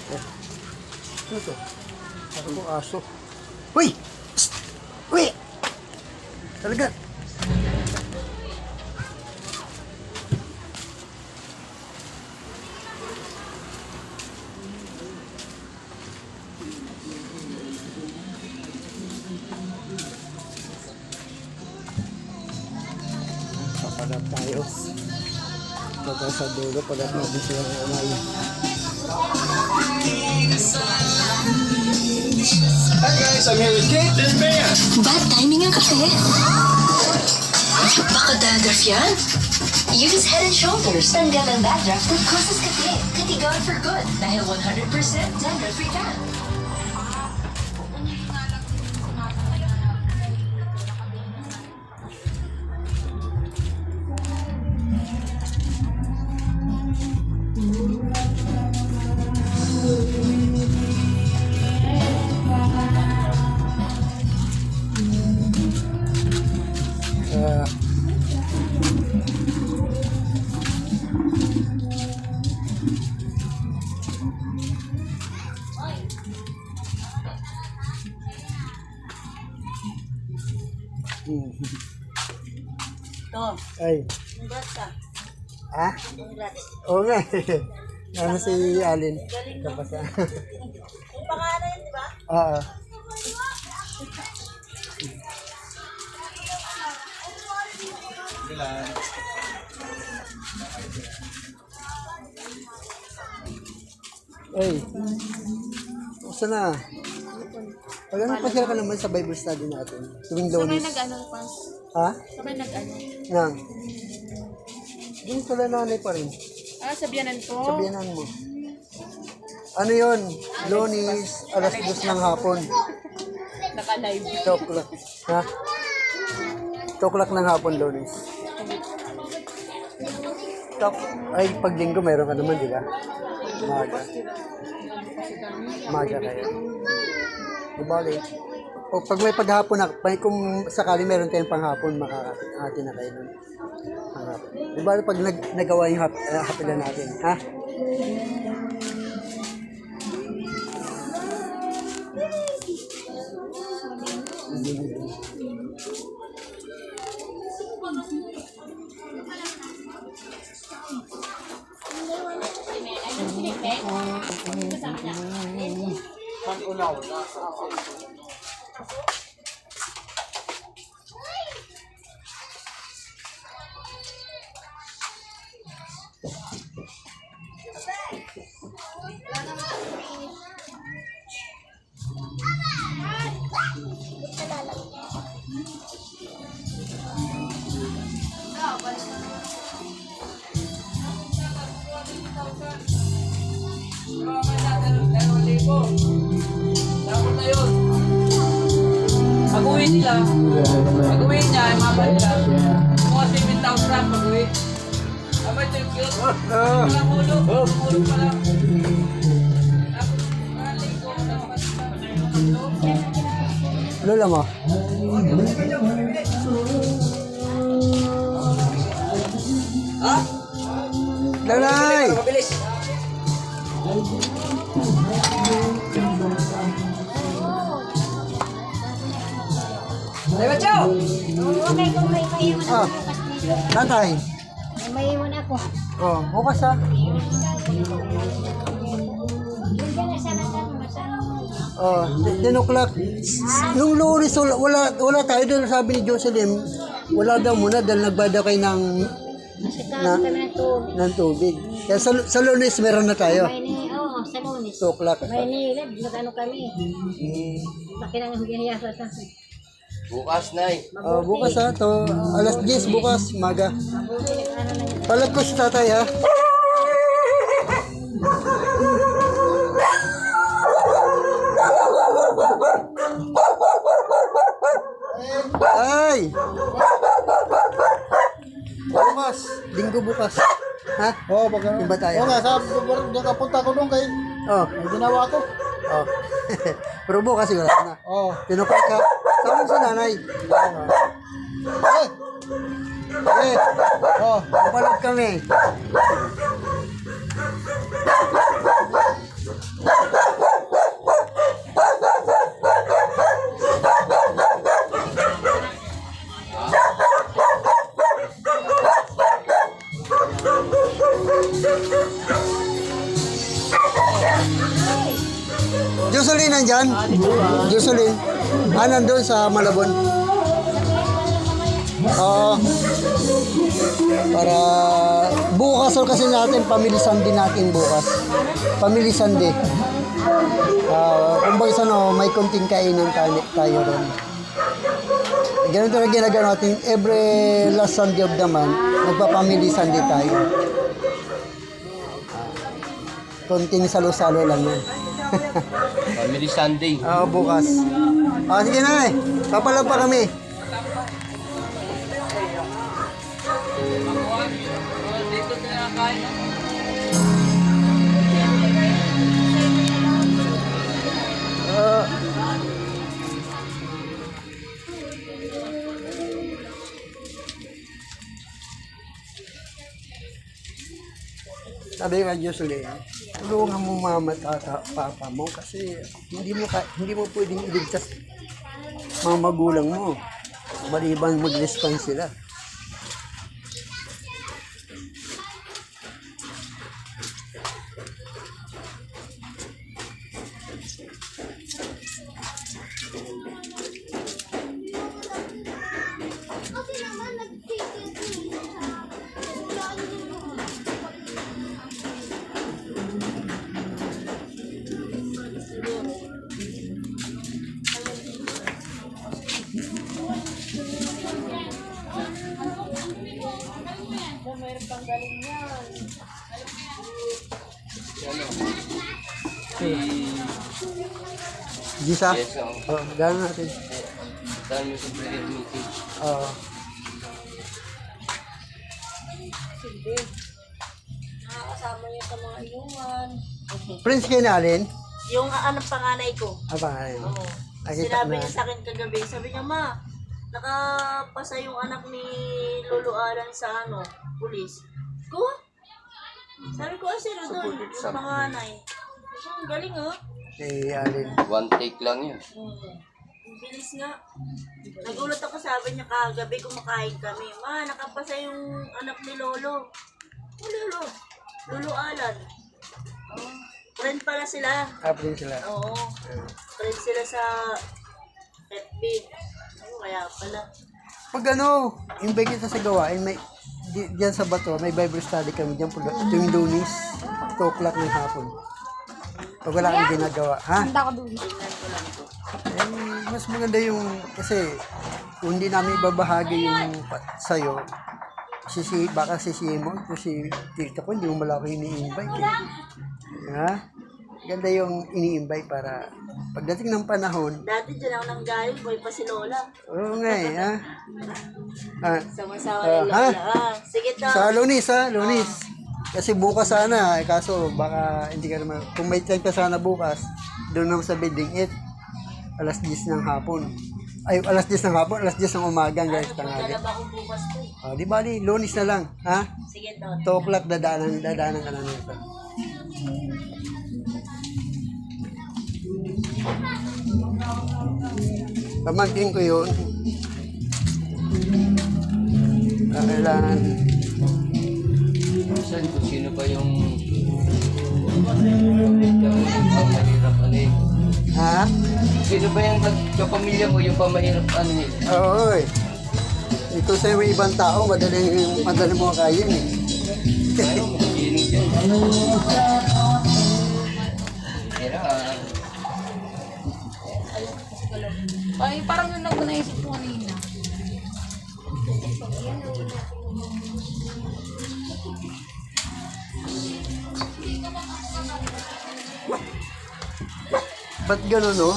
Ano to? Ako po aso. Uy! Psst! Uy! Talaga. Papadap tayo. Pagka sa dulo, padat natin sila ng umay. Hi guys, I'm here with Kate and Bea. Bad timing ang kape. Baka dandruff yan? Use Head and Shoulders. Tanggal ang dandruff that causes kape. Katigawan for good. Dahil 100% dandruff-free ka. Tom, Ay. congrats ka. Ha? Congrats. Oo nga. Ano si Alin? Galing no? Kapasa. Yung pangalan yun, di ba? Oo. Ay. Gusto na. Pag ano pa ka naman sa Bible study natin? Tuwing Sabay Lunes. nag-ano pa. Ha? Sabay nag-ano. Nang. Yung tula nanay pa rin. Ah, sabihanan ko. Sabihanan mo. Ano yun? Lunes, alas 2 ng hapon. Naka-live. 2 o'clock. Ha? 2 o'clock ng hapon, Lunes. Ay, pag linggo meron ka naman, di ba? Maga. Maga kayo. Di bali. O pag may paghapon na, kung sakali meron tayong panghapon, makakati na kayo nun. Panghapon. Di bali pag nagawa yung hapilan natin, ha? Pag-uwi nila, pag-uwi niya, ay mabalik lang. Mga 7,000 pag-uwi. Abay, ito yung cute. Walang ulo, ulo pa lang. Tapos, maling ko, dapat Lola mo? Ha? Nanay! Mabilis. Ay, Macho! Okay, kung may maiwan Ah. ako bukas dito. Tatay. May maiwan ako. Oh, bukas ha. Doon ka na sana ka, masama mo. Oh, 10 o'clock. Nung Lunes, wala tayo doon. Sabi ni Jocelyn, wala daw muna dahil nagbayad daw kayo Masikaso kami ng tubig. ng tubig. Kaya sa Lunes, meron na tayo. May ni, oo, sa lunes. 2 o'clock. May nilad, nag-ano kami. Laki nang hiyahiyasa sa Bukas, Nay. Oh, bukas ha. To, alas 10 bukas, maga. mabuti nag-ano na yun. Palag ko si tatay ha. Ay! Bukas. Linggo bukas. Ha? Oo, pag ano. Iba tayo. Oo nga, doon kapunta ko doon kay Oh. may ginawa ko. Oh. Pero bukas siguro na. Oo. Tinukay ka. Tama sa nanay. Eh! Eh! Oo. Kapalad kami. Jocelyn nandyan? Jocelyn. Nandun sa Malabon. Oo. Para bukas kasi natin, Family Sunday natin bukas. Family Sunday. Kung bakit may konting kainan tayo ron. Ganun talaga ginagawa natin. Every last Sunday of the month, nagpa-Family Sunday tayo. Konting salo-salo lang yan. Family Sunday. Bukas. Sige na eh. Papalag pa kami. Dito sila kain. Sabi nga Jocelyn, tulungan mo mama at papa mo kasi hindi mo pwedeng iligtas mga magulang mo. Maliban mag-respond sila. Gisa? Yes, oo. Gano'n natin. Dahil mo sa prayer meeting. Nakakasama niya sa mga inuman. Prince kayo na alin? Yung anak panganay ko. Ayun. Oo. Nakita Sinabi na. niya sa akin kagabi, sabi niya, ma, nakapasa yung anak ni Lolo Alan sa pulis. Ko? Sabi ko, sino doon? Yung panganay. Ang galing, oh. Alin. One take lang yun. Ang bilis nga. Nagulat ako, sabi niya kagabi, kumakain kami. Ma, nakapasa yung anak ni Lolo. Oh, Lolo Alan. Oh, friend pala sila. Prince sila. Oo. Friend sila sa FB. Kaya pala. Pag invite kita sa gawain, diyan sa Bato, may Bible study kami diyan tuwing Lunes, 2 o'clock ng hapon. Pag wala kang ginagawa, ha? Mas maganda yung, kasi kung hindi namin ibabahagi yung sa'yo, baka sisihin mo, kasi tita ko, hindi mo malaki ini-invite eh. Ha? Ganda yung ini-invite para pagdating ng panahon. Dati dyan ako nang galing, boy pa si Lola. Oo nga eh, ha? Sama-sama ni Lola. Sige to. Sa Lunes, ha? Lunes. Kasi bukas sana, kaso baka hindi ka naman, kung may time ka sana bukas, doon naman sa building 8, alas 10 ng hapon. Ay, alas 10 ng hapon, alas 10 ng umaga, guys, tanghali. Magkalab ako bukas to. Di bali, Lunes na lang, ha? Sige to. 2 o'clock, dadaanan ka na nito. Pamangkin ko yun. Kailangan. Minsan kung sino ba yung pamahirap Ha? Sino ba yung kapamilya mo yung pamahirap Oo eh. Ito sa may ibang tao, madali mo kaya eh. Ay, parang yun lang ko naisip ko kanina. Ba't gano'n, no?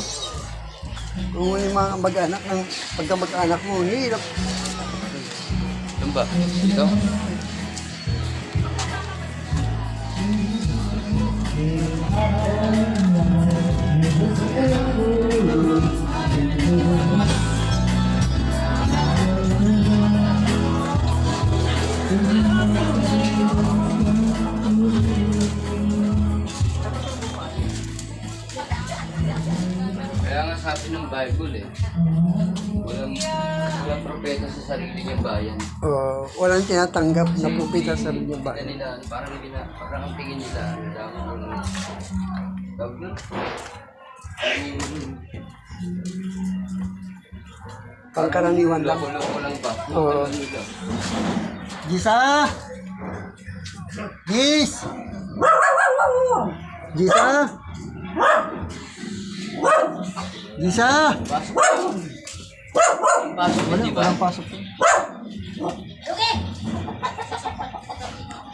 Kung yung mga mag-anak, pagka mag-anak mo, hirap. Ito ba? Ito? Kaya nga sabi ng Bible walang propeta sa sarili niyang bayan. Walang tinatanggap na pupita sa inyo ba? Nila, parang ang tingin nila, tawag nun, Pangkaraniwan lang. Loko-loko lang ba? Oo. Gisa! Gis! Gisa! Gisa! Pasok mo, di ba? Walang pasok.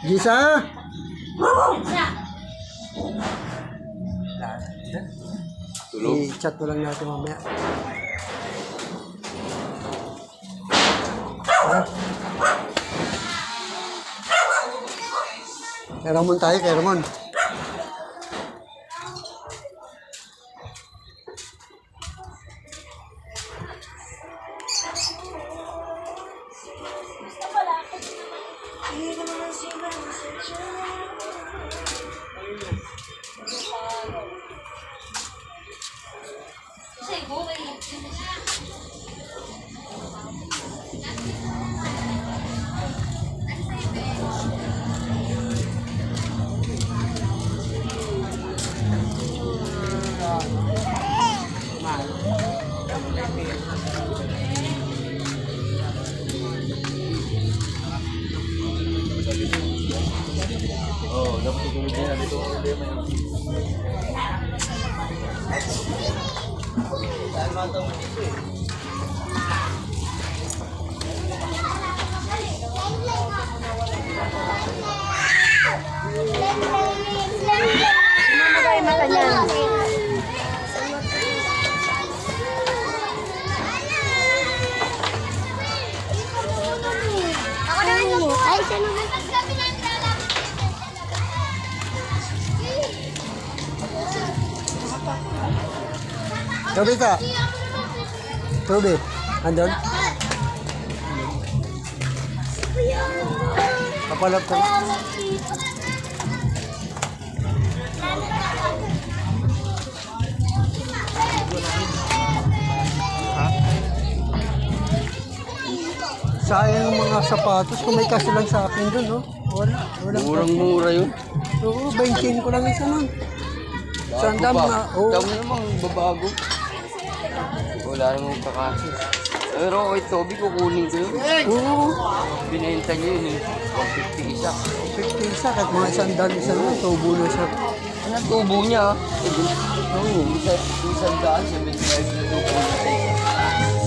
Gisa! Tulog. I-chat mo lang natin mamaya. Kay Ramon tayo, kay Ramon. Ay, sino ba? Toby ka. Toby. Andun? Kapalap ka. Sayang ang mga sapatos kung may kasi lang sa akin dun, no? Wala. Walang Murang-mura yun. Oo, 25 ko lang isa nun. Sandam Bago pa. na, oo. Dami namang babago. Wala namang kakasya. Pero kay Toby, kukunin ko yun. Oo, Binenta niya yun eh. 150 isa. 50 isa, kahit mga sandal isa nun, tubo na siya. Ano ang tubo niya? Oo. Isang daan, 75 na tubo niya.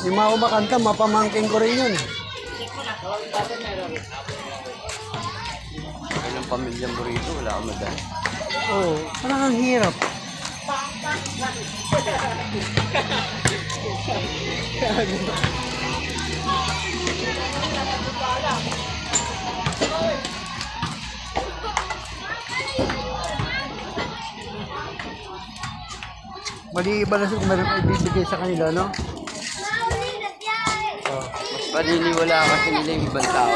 Yung mga kumakanta, mapamangking ko rin yun. Ilang pamilyang burrito, wala akong madala. Oo, parang ang hirap. Mali-iba na kung meron pa ibibigay sa kanila, no? Paniniwala kasi nila yung ibang tao.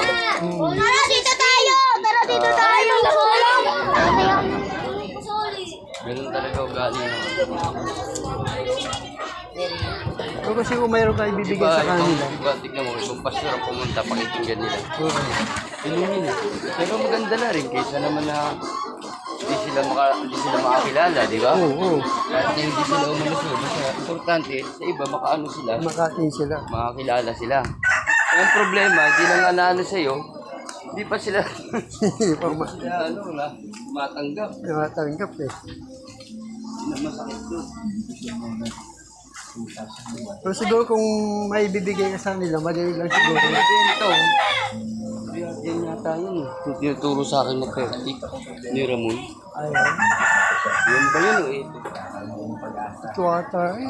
Tara dito tayo! Tara dito tayo! Ganun talaga ugali na. So kasi kung mayroon ka ibibigay Diba, sa kanila. diba, tignan mo, ibang pastor ang pumunta, pakikinggan nila. Oo. Pinunin eh. Pero maganda na rin, kaysa naman na hindi sila makakilala, di ba? Oo, Kahit na hindi sila umalusod, basta importante, sa iba, makaano sila, makain sila. makakilala sila. Ang problema, di na nga naano sa'yo, hindi pa sila, Pag sila ano, matanggap. matanggap eh. Hindi na masakit doon. Pero siguro kung may bibigay ka sa kanila, madali lang siguro. Ito, yan yata yun. Yung tinuturo sa akin na 30 ni Ramon. Ayun. Yan ba yun o ito? Ito ata eh.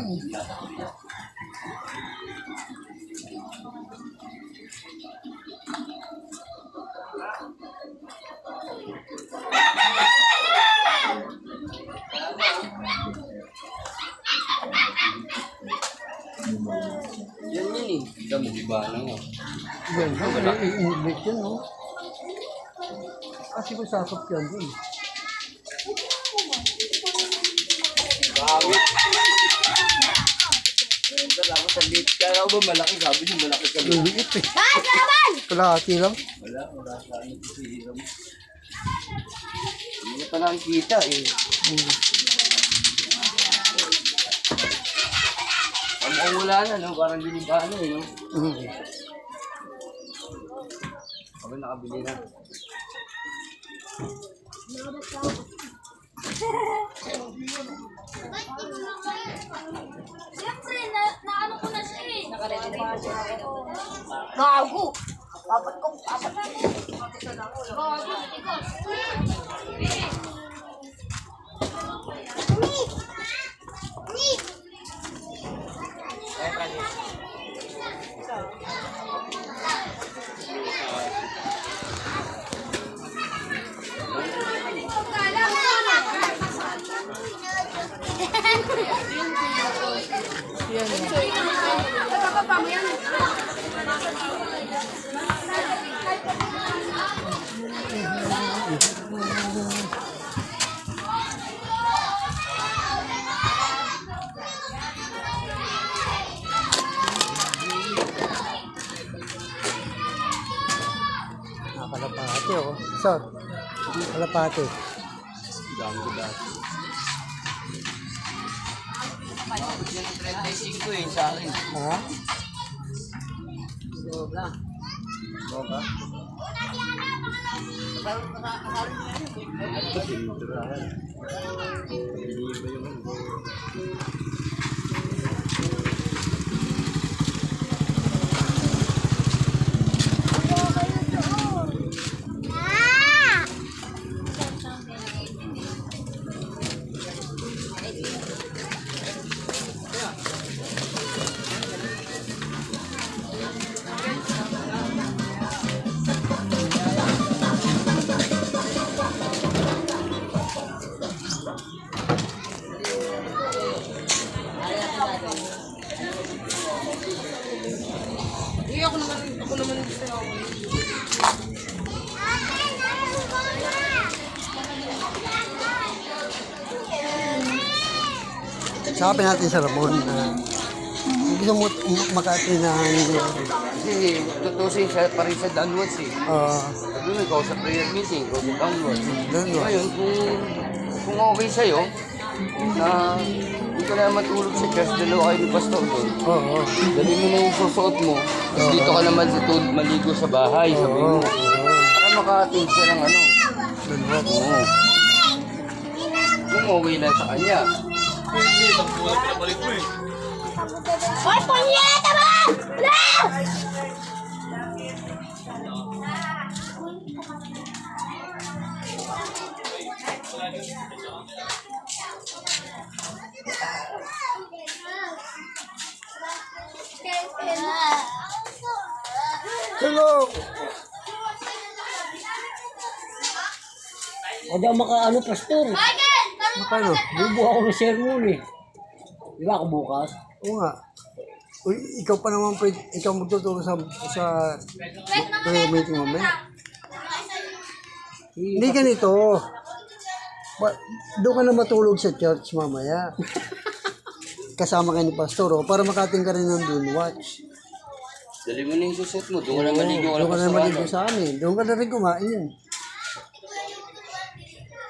iba na nga. Yan, i-invite yun, no? Kasi kung sakop yan, eh. Bakit? Salamat sa lit. Kaya ba malaki? Sabi niyo malaki ka. Liliit, eh. Bakit ka naman? Kalahati lang. Wala sa ano ko si Hiram. Hindi pa nakikita eh. Ang wala na, no? Parang binibano eh, no? Kami nakabili na. Siyempre, naano ko na siya eh. Gago. Dapat kong apat. Gago, ikaw. Kalapate, oh. Sir, kalapate. Dami ko dati. Yung 35 eh, sa akin. Ha? Sobra. Sobra? Ako naman gusto ako. Sakapin natin sa Ramon. Gusto mo makati na Kasi tutusin siya pa rin sa downwards eh. Sabi mo, ikaw sa prayer meeting, ikaw sa downwards. Ngayon, kung okay sa'yo, na hindi ka na matulog sa church, dalawa kayo ni Pastor doon. Dali mo na yung susuot mo, tapos dito ka naman maligo sa bahay, sabi mo. Para makating siya ng ano. Oo. Kung okay lang sa kanya. Hoy, punyeta ba? Wala! Hello! O daw makaano, pastor. Makano? Bubo ako ng sermon eh. Di ba ako bukas? Oo nga. Uy, ikaw pa naman pwede, ikaw magtuturo sa prayer meeting mamaya. Hindi ganito. Doon ka na matulog sa church mamaya. Kasama ka ni Pastor, para makating ka rin ng Dune Watch. Dali mo na yung susuot mo, doon ka na maligo ka Doon ka na na maligo sa amin. Doon ka na rin kumain.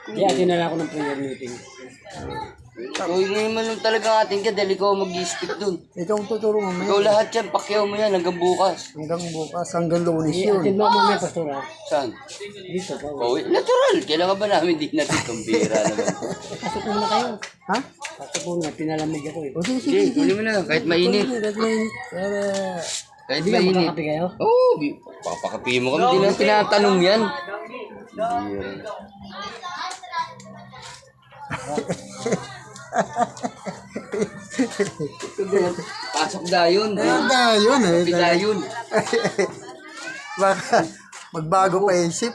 Kaya tinala ko ng prayer meeting. So, yun naman yung talagang ating ka, dahil ikaw mag-i-speak dun. Ikaw ang tuturo mamaya. Ikaw lahat yan, pakyaw mo yan hanggang bukas. Hanggang bukas, hanggang Lunes yun. Atin mo ako mamaya, pastor ha? Saan? Dito pa. Oh, natural. Kailangan ba namin di natin itong bira naman? Pasok muna kayo. Ha? Pasok muna, pinalamig ako eh. O sige, sige. Sige, kunin mo na. Kahit mainit. Kahit mainit. Kahit Hindi ka mainit. makakape kayo? Oo, papakapi mo kami. Hindi na tinatanong yan. Pasok dayon. Dayon eh. Dayon. Baka magbago pa isip.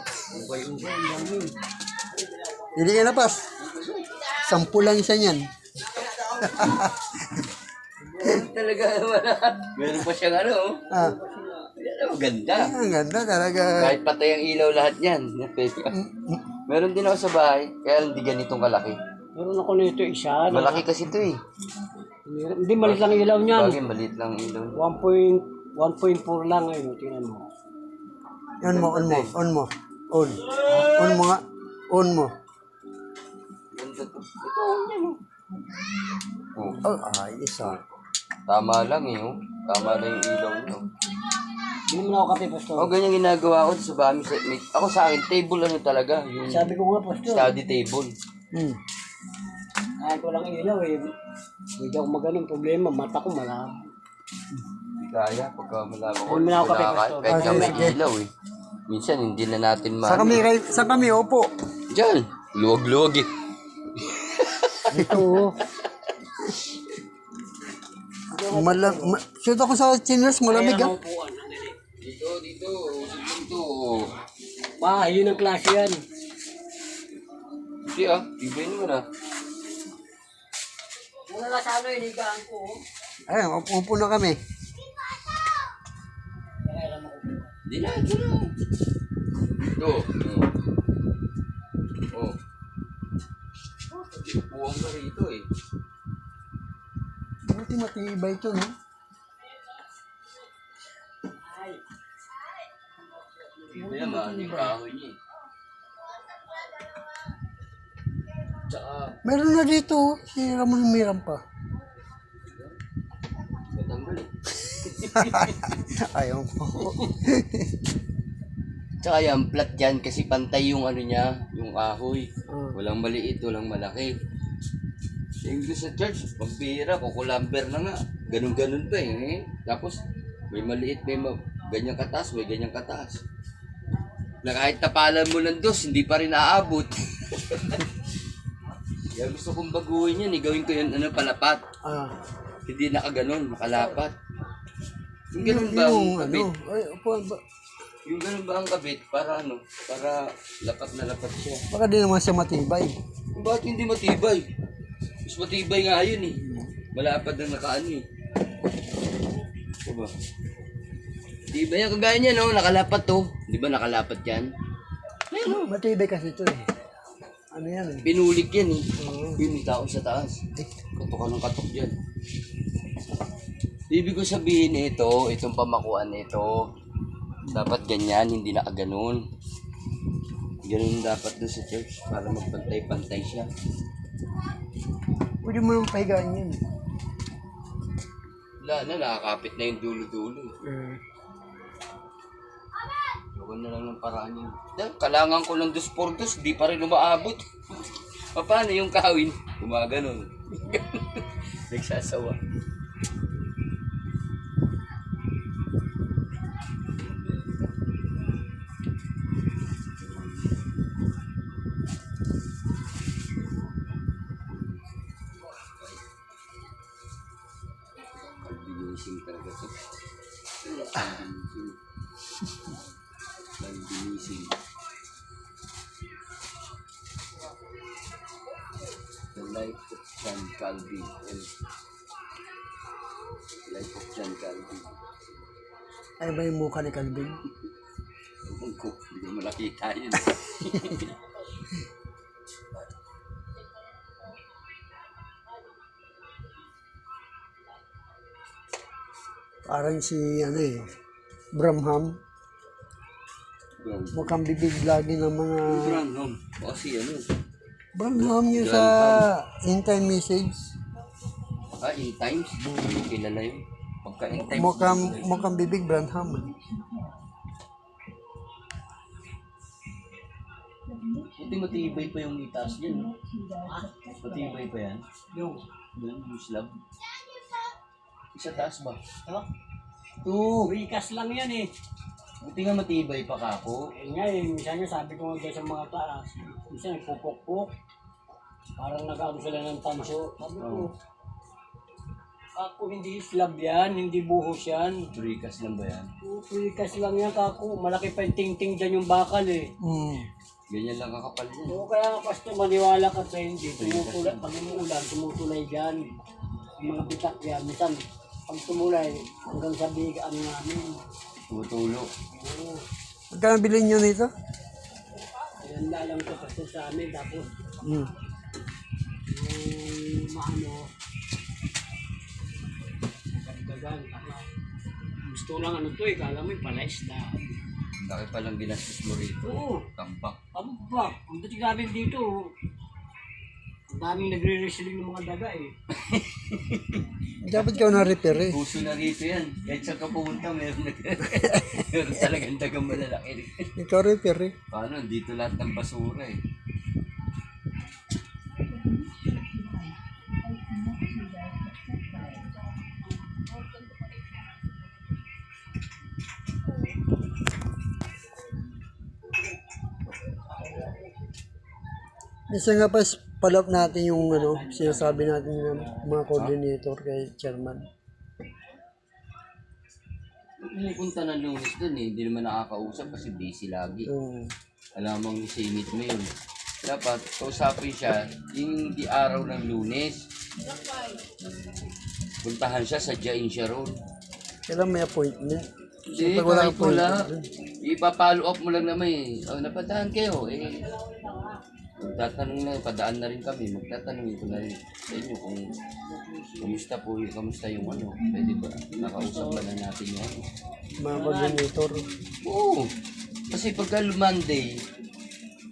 Hindi ka na pas. 10 lang isa niyan. talaga wala. Meron pa siyang ano. Ah, Yan, maganda. ang ganda talaga. Kahit patay ang ilaw lahat yan. Meron din ako sa bahay, kaya hindi ganitong kalaki. Meron ako nito isa. Na, Malaki kasi ito eh. Hindi, maliit lang ilaw niyan. Bagay, maliit lang ang ilaw. 1.4 lang ngayon. Tingnan mo. On mo. On mo nga. On mo. Ganda to. Ito, yan oh. Oh, Oh, ayos ah. tama lang eh oh. Tama lang yung ilaw niyo. Hindi mo na ako kape, Pastor. Oh, ganyan ginagawa ko sa bahay. Ako sa akin, table ano talaga. Yung Sabi ko nga, Pastor. study table. Hmm. Kahit walang ilaw eh. Hindi ako maganon problema. Mata ko malabo. Hindi kaya pagka malaman ko. Ay, malaw ka, wala Pastor. kahit Ah, na may sige. ilaw eh. Minsan hindi na natin Sa kami, opo. Diyan, luwag-luwag eh. Ito oh. Shoot ako sa chinos, malamig ah. Dito. Yun ang klase yan. Hindi ah, ibay naman ah. Muna nga sa ano, inigaan ko. Ayun, upo na kami. Di na, ito na. Ito. Oh. Upuan ka rito eh. Buti matibay ito, no? Ito yan, mahal yung kahoy niya eh. Tsaka, Meron na dito, oh. Si Ramon Miram pa. matanggal eh. Ayaw po. Tsaka yan, flat yan kasi pantay yung ano niya, yung kahoy. Walang maliit, walang malaki. Yung doon sa church, pagbira, kukulamber na nga. Ganun-ganun pa eh. Tapos, may maliit, ganyang kataas, may ganyang kataas. Na kahit tapalan mo ng dos, hindi pa rin aabot. Kaya gusto kong baguhin yan, gawin ko yun, palapat. Hindi nakaganon, makalapat. Yung ganun ba ang kabit? Ay, upo, Yung ganun ba ang kabit? Para para lapat na lapat siya. baka di naman siya matibay. Bakit hindi matibay? Mas matibay nga yun eh. Malapad na nakaano eh. Diba? Diba yan? Kagaya niya no? Nakalapat to. Di ba nakalapat yan? Matibay kasi ito eh. Ano yan eh? Pinulik yan eh. Yun, may tao sa taas. Katok ka ng katok dyan. Ibig ko sabihin itong pamakuan nito. Dapat ganyan, hindi nakaganon. Ganun dapat doon sa church para magpantay-pantay siya. Pwede mo nang pahigaan yan. Wala na, nakakapit na yung dulo-dulo. Gawin na lang ng paraan yun. Kalangan ko ng 2x2, di pa rin umaabot. Paano yung kawin? Gumaganon. Nagsasawa. Kalbinising talaga to. Kalbinising. The life of John Calvin. Life of John Calvin. Ay ba yung mukha ni Calvin? Ewan ko, hindi ko malakita yun. Parang si Bramham. Mukhang bibig lagi ng mga... Branham. Kasi Bramham yun sa in-time message. in times, kilala yun. Pagka in times. Mukhang bibig Bramham. Buti matibay pa yung itaas niya, no? Matibay pa yan. Yung slab. Isa taas ba? Ito? Ito. Rikas lang yan eh. Buti nga matibay pa kako. Nga eh, minsan nga sabi ko nga dyan sa mga taas. Minsan nagpupok-pok. Parang nag-ano sila ng tanso. Sabi ko, kako hindi slab yan, hindi buhos yan. Rikas lang ba yan? Rikas lang yan kako. Malaki pa yung ting-ting dyan yung bakal eh. Ganyan lang kakapal yan. So kaya nga pasto maniwala ka sa hindi. Tumutulay, pag umuulan, tumutulay dyan. Yung mga bitak yan. Minsan, Ang tumulay, hanggang sa bigaan namin. Tutulo. Oo. Magkano bilhin nyo nito? Ayan na lang ko kasi sa amin. Tapos, Hmm. yung maano, dagdagan. Gusto lang ano to eh, kala mo yung palaisda. Laki palang ginastos mo rito. Oo. Tambak. Aba, ang dating namin dito, ang daming nagre-wrestling ng mga daga eh. Dapat ikaw na-repair eh. Puso na rito yan. Kahit saan ka pumunta, meron na. Meron talagang dagang malalaki. Ikaw repair eh. Paano? Dito lahat ng basura eh. Minsan nga pa, follow up natin yung ano, sinasabi natin ng mga coordinator kay chairman. Pumupunta ng Lunes dun eh. Hindi naman nakakausap kasi busy lagi. Um, Alamang isimit mo yun. Dapat, kausapin siya, yung di araw ng Lunes. Puntahan siya, sadyain siya roon. kailan may appointment? Hindi, Pag wala kahit wala. appointment, Ipapalo up mo lang naman eh. Oh, napadahan kayo eh. Magtatanong na, padaan na rin kami. Magtatanongin ko na rin sa inyo kung kamusta yung ano. Pwede ba? Nakausap ba na natin yung ano? mga coordinator. Oo. Kasi pagka Monday,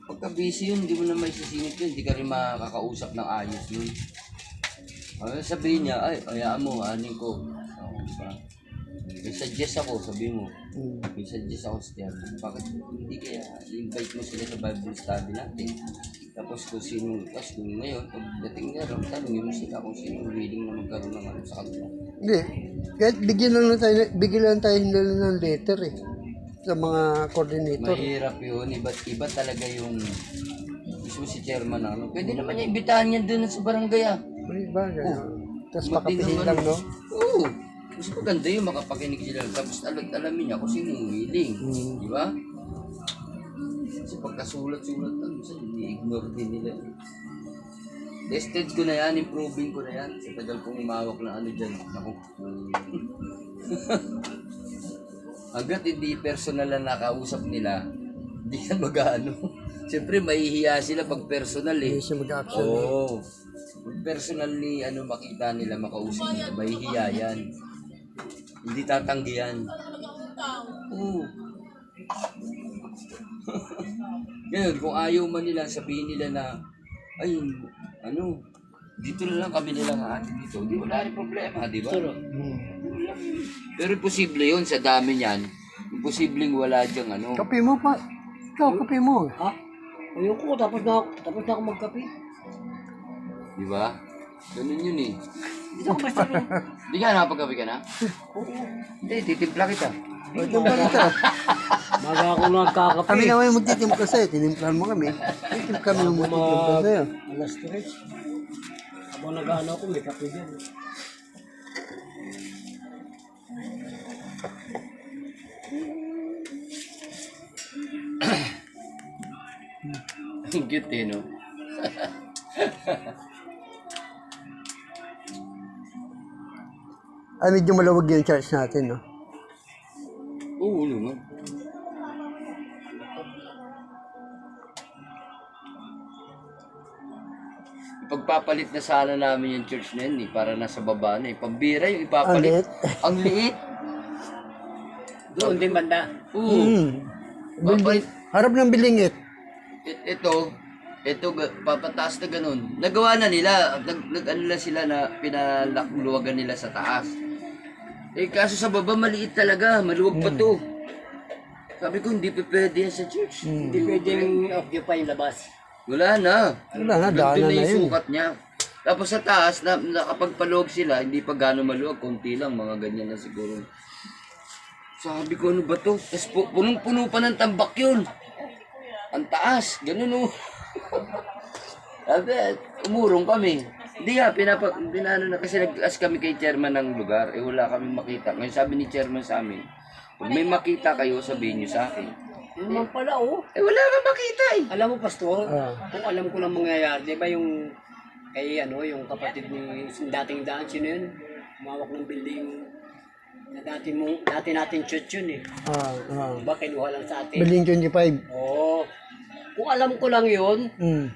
pagka busy yun, hindi mo na may sisingit yun. Hindi ka rin makakausap ng ayos yun. Sabihin niya, ay, ayaan mo, anin ko. Diba? May suggest ako, sabi mo. May suggest ako sa tiyan. Bakit hindi kaya invite mo sila sa Bible study natin? Tapos kung sino, tapos kung ngayon, pagdating nga rin, tanongin mo sila kung sino willing na magkaroon ng ano sa kanila. Hindi. Kahit bigyan lang tayo nila ng letter eh. Sa mga coordinator. Mahirap yun, iba talaga yung gusto si chairman na ano. Pwede naman niya imbitahan yan doon sa barangay ah. May bagay. Tapos Matinong pakapihin ano. lang, no? Oo. Mas maganda yung makapakinig sila. Tapos alamin niya kung sino yung willing. Di ba? Kasi pagkasulat-sulat lang, i-ignore din nila. Tested ko na yan, improving ko na yan. Sa tagal kong umawak na ano dyan. Naku. Hanggat hindi personal na nakausap nila, hindi ka mag-ano. Siyempre, mahihiya sila pag personal eh. Hindi siya mag-action. Oo. Pag personal ni ano makita nila, makausap nila, mahihiya yan. Hindi tatanggi yan. Oo. Ngayon, kung ayaw man nila, sabihin nila na, ay, ano, dito na lang kami nilang ate dito. Di wala rin problema, di ba? Pero posible yun sa dami niyan. Posibleng wala diyang ano. Kape mo pa. Ikaw, kape mo. Ha? Ayoko, tapos na ako magkape. Di ba? Ganun yun eh. Hindi ako basta rin. Di ka nakapagkape ka na? Hindi, titimpla kita. Ito ba kita? Baga ako nagkakape. Kami naman yung magtitimpla sa'yo. Tinimplahan mo kami. Kami yung magtitimpla sa'yo. Alas 3. Habang nag-ano ako, may kape din. Ang cute eh, no? Ay, medyo malawag yung church natin, no? Oo naman. Ipagpapalit na sana namin yung church na yun eh, para nasa baba na eh. Pambira yung Ang ipapalit. liit. Ang liit. Doon din banda. Oo. Papalit. Harap ng bilingit. Ito, papataas na ganun. Nagawa na nila, ano na sila na pinalakluwagan nila sa taas. Eh kaso sa baba maliit talaga, maluwag pa to. Sabi ko hindi pa pwede yan sa church. Hindi pwedeng occupy yung labas. Wala na. Wala na, Nandun daanan na yung yun. sukat niya. Tapos sa taas, nakapagpaluwag sila, hindi pa gano'ng maluwag, konti lang, mga ganyan na siguro. Sabi ko, ano ba to? Tapos punong-puno pa ng tambak yun. Ang taas, ganun o. Sabi, umurong kami. Hindi nga, pinano na kasi nag-ask kami kay chairman ng lugar. Eh wala kami makita. Ngayon sabi ni chairman sa amin, kung may makita kayo, sabihin niyo sa akin. Yun naman pala, oh. Eh wala kang makita eh. Alam mo, Pastor, kung alam ko lang mangyayari, di ba yung kay yung kapatid ni dating daan, sino yun? Umawak ng building na dati natin church yun eh. Diba, kinuha lang sa atin. Building 25. Oo. Kung alam ko lang yun, Hmm.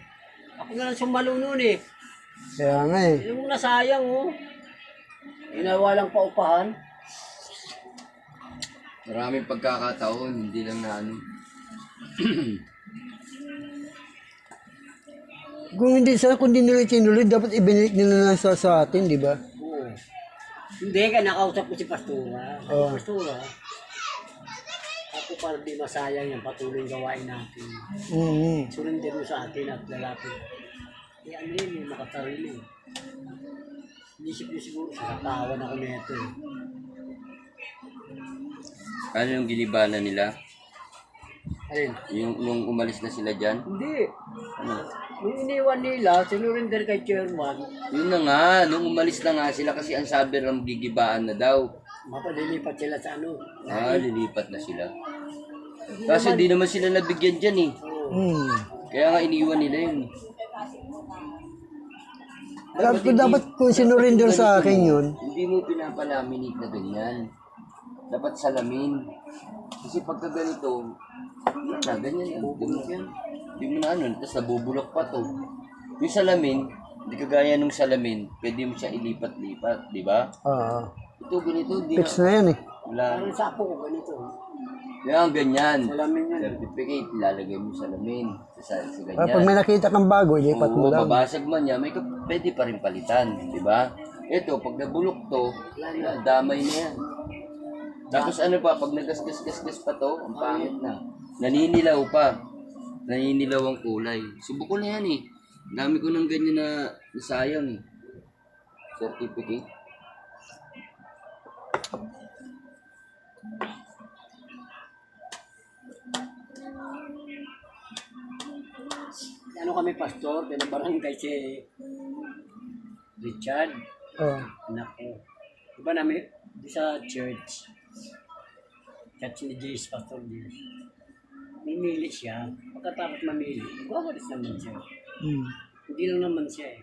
ako na lang sumalo nun eh. Kaya nga eh. Yung nasayang oh. Ginawa lang paupahan. Maraming pagkakataon, hindi lang na ano. Kung hindi nila tinuloy, dapat ibinalik nila lang sa atin, di ba? Oo. Hindi ka, nakausap ko si Pastora. Oo. Pastora, ako para di masayang yung patuloy yung gawain natin. Mm. Surrender mo sa atin at lalapit. Eh ano yun, yung makatarili. Inisip niyo siguro, sakatawan ako nito eh. Ano yung gilibanan nila? Ayun. Yung umalis na sila dyan? Hindi. Ano? Nung iniwan nila, sinurinder kay chairman, Yun na nga, nung umalis na nga sila kasi ang sabi ng gigibaan na daw. mapadilipat sila sa ano. Lilipat na sila. Kasi hindi naman sila nabigyan dyan eh. Mm. Kaya nga iniwan nila yun. Dapat kung sinurinder sa akin yun, Hindi mo pinapalaminate na ganyan. Dapat salamin. Kasi pagka ganito, wala na, ganyan yan. Bubulok yan. Hindi mo na ano, tapos nabubulok pa to. Yung salamin, hindi kagaya nung salamin, pwede mo siya ilipat-lipat, di ba? Ito ganito, di fix na yan eh. Wala. Parang sapo ko ganito. Yan, ganyan. Salamin yun. Certificate, ilalagay mo sa salamin. Sa Pag ganyan. may nakita kang bago, ilipat mo Oo, lang. mabasag man niya, pwede pa rin palitan, di ba? Ito, pag nabulok to, damay na yan. Tapos ano pa, pag nagasgas-gasgas pa to, ang pangit na. Naninilaw pa. Naninilaw ang kulay. Subok ko na yan eh. Dami ko ng ganyan na nasayang eh. Certificate. Ano kami pastor, pinabarangay si Richard, Oh. anak ko. Diba namin, di sa church ni Jace, Pastor Jace. Mimili siya, pagkatapos mamili, gawalis naman siya. Mm. Hindi lang naman siya eh.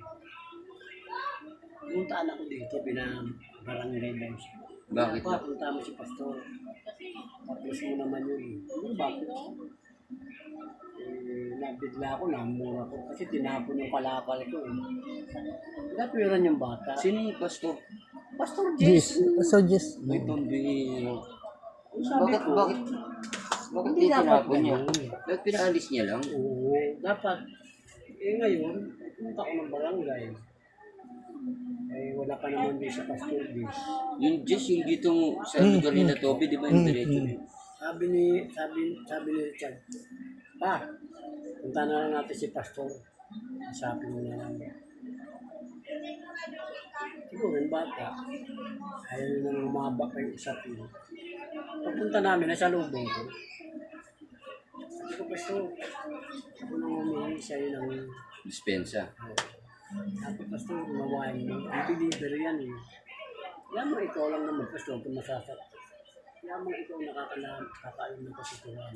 Puntaan ako dito, pinabarangay lang siya. Bakit? Punta mo si Pastor. Tapos mo naman yun. Ano bakit? Nabigla ako, namura ko. Kasi tinapon yung kalakal ko. Natwiran yung bata. Sino yung pastor? Pastor Yes. Jess. So just, May pambihiro. Sabi Bakit, ko, bakit? Bakit Hindi dapat tinapon niya? ganun. Bakit pinaalis niya lang? Oo, dapat. Eh ngayon, pumunta ko ng barangay. Eh wala pa naman din sa Pastor Jess. Yung Diyos, yung dito sa lugar ni Natobe, di ba yung diretso? Sabi ni Richard, pa, punta na lang natin si Pastor. Sabi mo na lang. Siguro yung bata, ayaw nyo nang umaba pa yung usapin. Pagpunta namin, nasa lubong ko. Sabi ko, Pastor, ako nang humingi sa'yo ng Dispensa. sabi, Pastor, mawain mo. Ang deliver yan eh. Yan mo, ikaw lang naman, Pastor, kung masasat. Yan mo, ikaw nakakaalam ng kasituhan.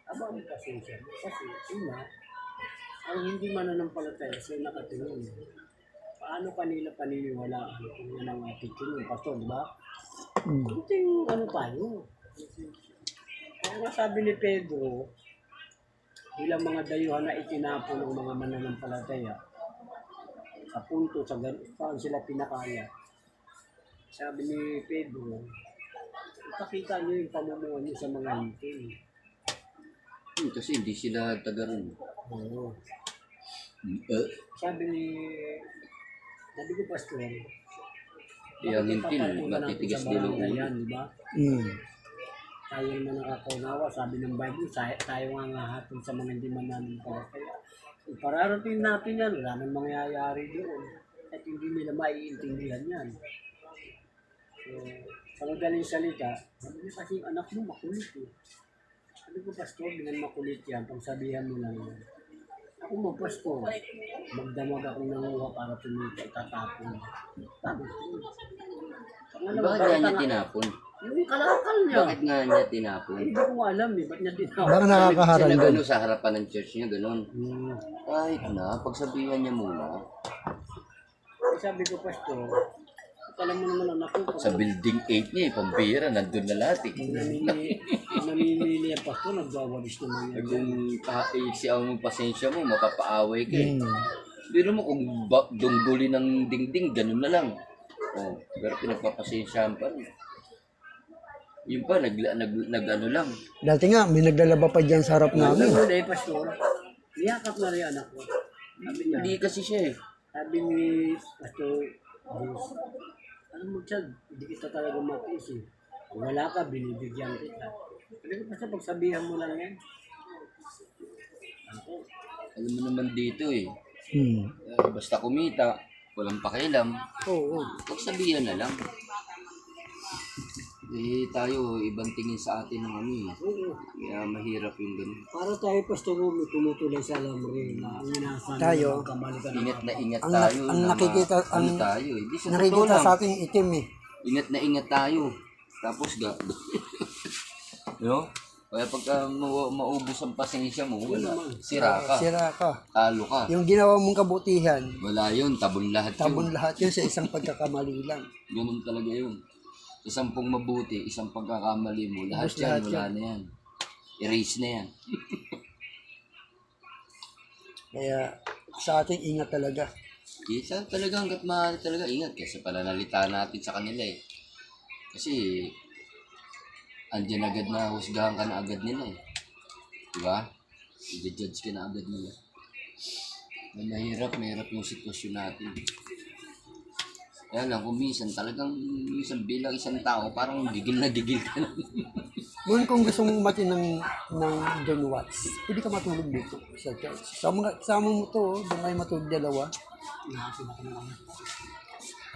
Aba, ang pasensya mo. Kasi, una, ang hindi mananampalataya sa'yo nakatingin. Paano kanila paniniwalaan kung yan ang attitude ng Pastor, di ba? Ito yung ano tayo. Kaya nga sabi ni Pedro, bilang mga dayuhan na itinapon ng mga mananampalataya, sa punto, saan sila pinakaya. Sabi ni Pedro, ipakita niyo yung pamumuhan niyo sa mga hinti. Kasi hindi sila taga ron. Oo. Sabi ko, Pastor, Yung hintil, matitigas din ang ulo. yan, di ba? mm. Tayo naman nakakaunawa, sabi ng Bible, tayo nga ngahatol sa mga hindi mananampalataya. Ipararating natin yan, wala nang mangyayari doon. At hindi nila maiintindihan yan. So, sa madaling salita, sabi niya kasi yung anak mo makulit eh. Sabi ko, Pastor, dengan makulit yan, pagsabihan mo lang yan. Ako mo, Pastor, magdamag akong nanguha para tumita, itatapon. Sabi ko, Bakit nga niya tinapon? yung kalakal niya. Bakit nga niya tinapon? Hindi ko alam eh, ba't niya tinawag? Baka nakakaharang Sila doon. gano'n sa harapan ng church niya, gano'n. Kahit na, pagsabihan niya muna. Sabi ko, Pastor, alam mo naman anak ko, Sa building 8 niya, pambira, nandun na lahat eh. namimili ang pasto, nagwawalis naman yan. Kung siya ang pasensya mo, mapapaaway ka eh. Pero mo kung dungguli ng dingding, ganun na lang. Oh, pero pinagpapasensyahan pa rin. Yun pa, nag-ano lang. Dati nga, may naglalaba pa dyan sa harap namin. Alam mo na pastor, niyakap na rin anak ko. Sabi niya, Hindi kasi siya eh. sabi ni Pastor Bruce, alam mo Chad, hindi kita talaga matiis eh. Kung wala ka, binibigyan kita. Pero basta pagsabihan mo lang yan. Alam mo naman dito eh. Hmm. Basta kumita, walang pakialam. Oo. Pagsabihan na lang. Eh tayo, ibang tingin sa atin ng ano eh. Oo. Kaya mahirap yung ganun. Para tayo, Pastor Rumi, tumutulay sa alam rin na ang inasan Tayo. kamali ka Ingat na ingat Ang, tayo. ang na nakikita, ano ang tayo eh. Di sa totoo nakikita lang. sa ating itim eh. Ingat na ingat tayo. Tapos no? Kaya pagka maubos ang pasensya mo, wala. Sira ka. Sira ka. Talo ka. Yung ginawa mong kabutihan, Wala yun. Tabon lahat yun. tabon lahat yun sa isang pagkakamali lang. Ganun talaga yun. Isang pong mabuti, isang pagkakamali mo, lahat Ubus yan, lahat wala na yan. Erase na yan. Kaya sa ating ingat talaga. Isa talaga hanggat mahal talaga, ingat kasi pananalita natin sa kanila eh. Kasi, andyan agad na husgahan ka na agad nila eh. Diba? I-judge ka na agad nila. Mahirap yung sitwasyon natin. Kaya lang, kung minsan bilang isang tao, parang gigil na gigil ka na. Noon kung gusto mong umati ng John Watts, pwede ka matulog dito sa church. Sama mo to, doon kayo matulog dalawa.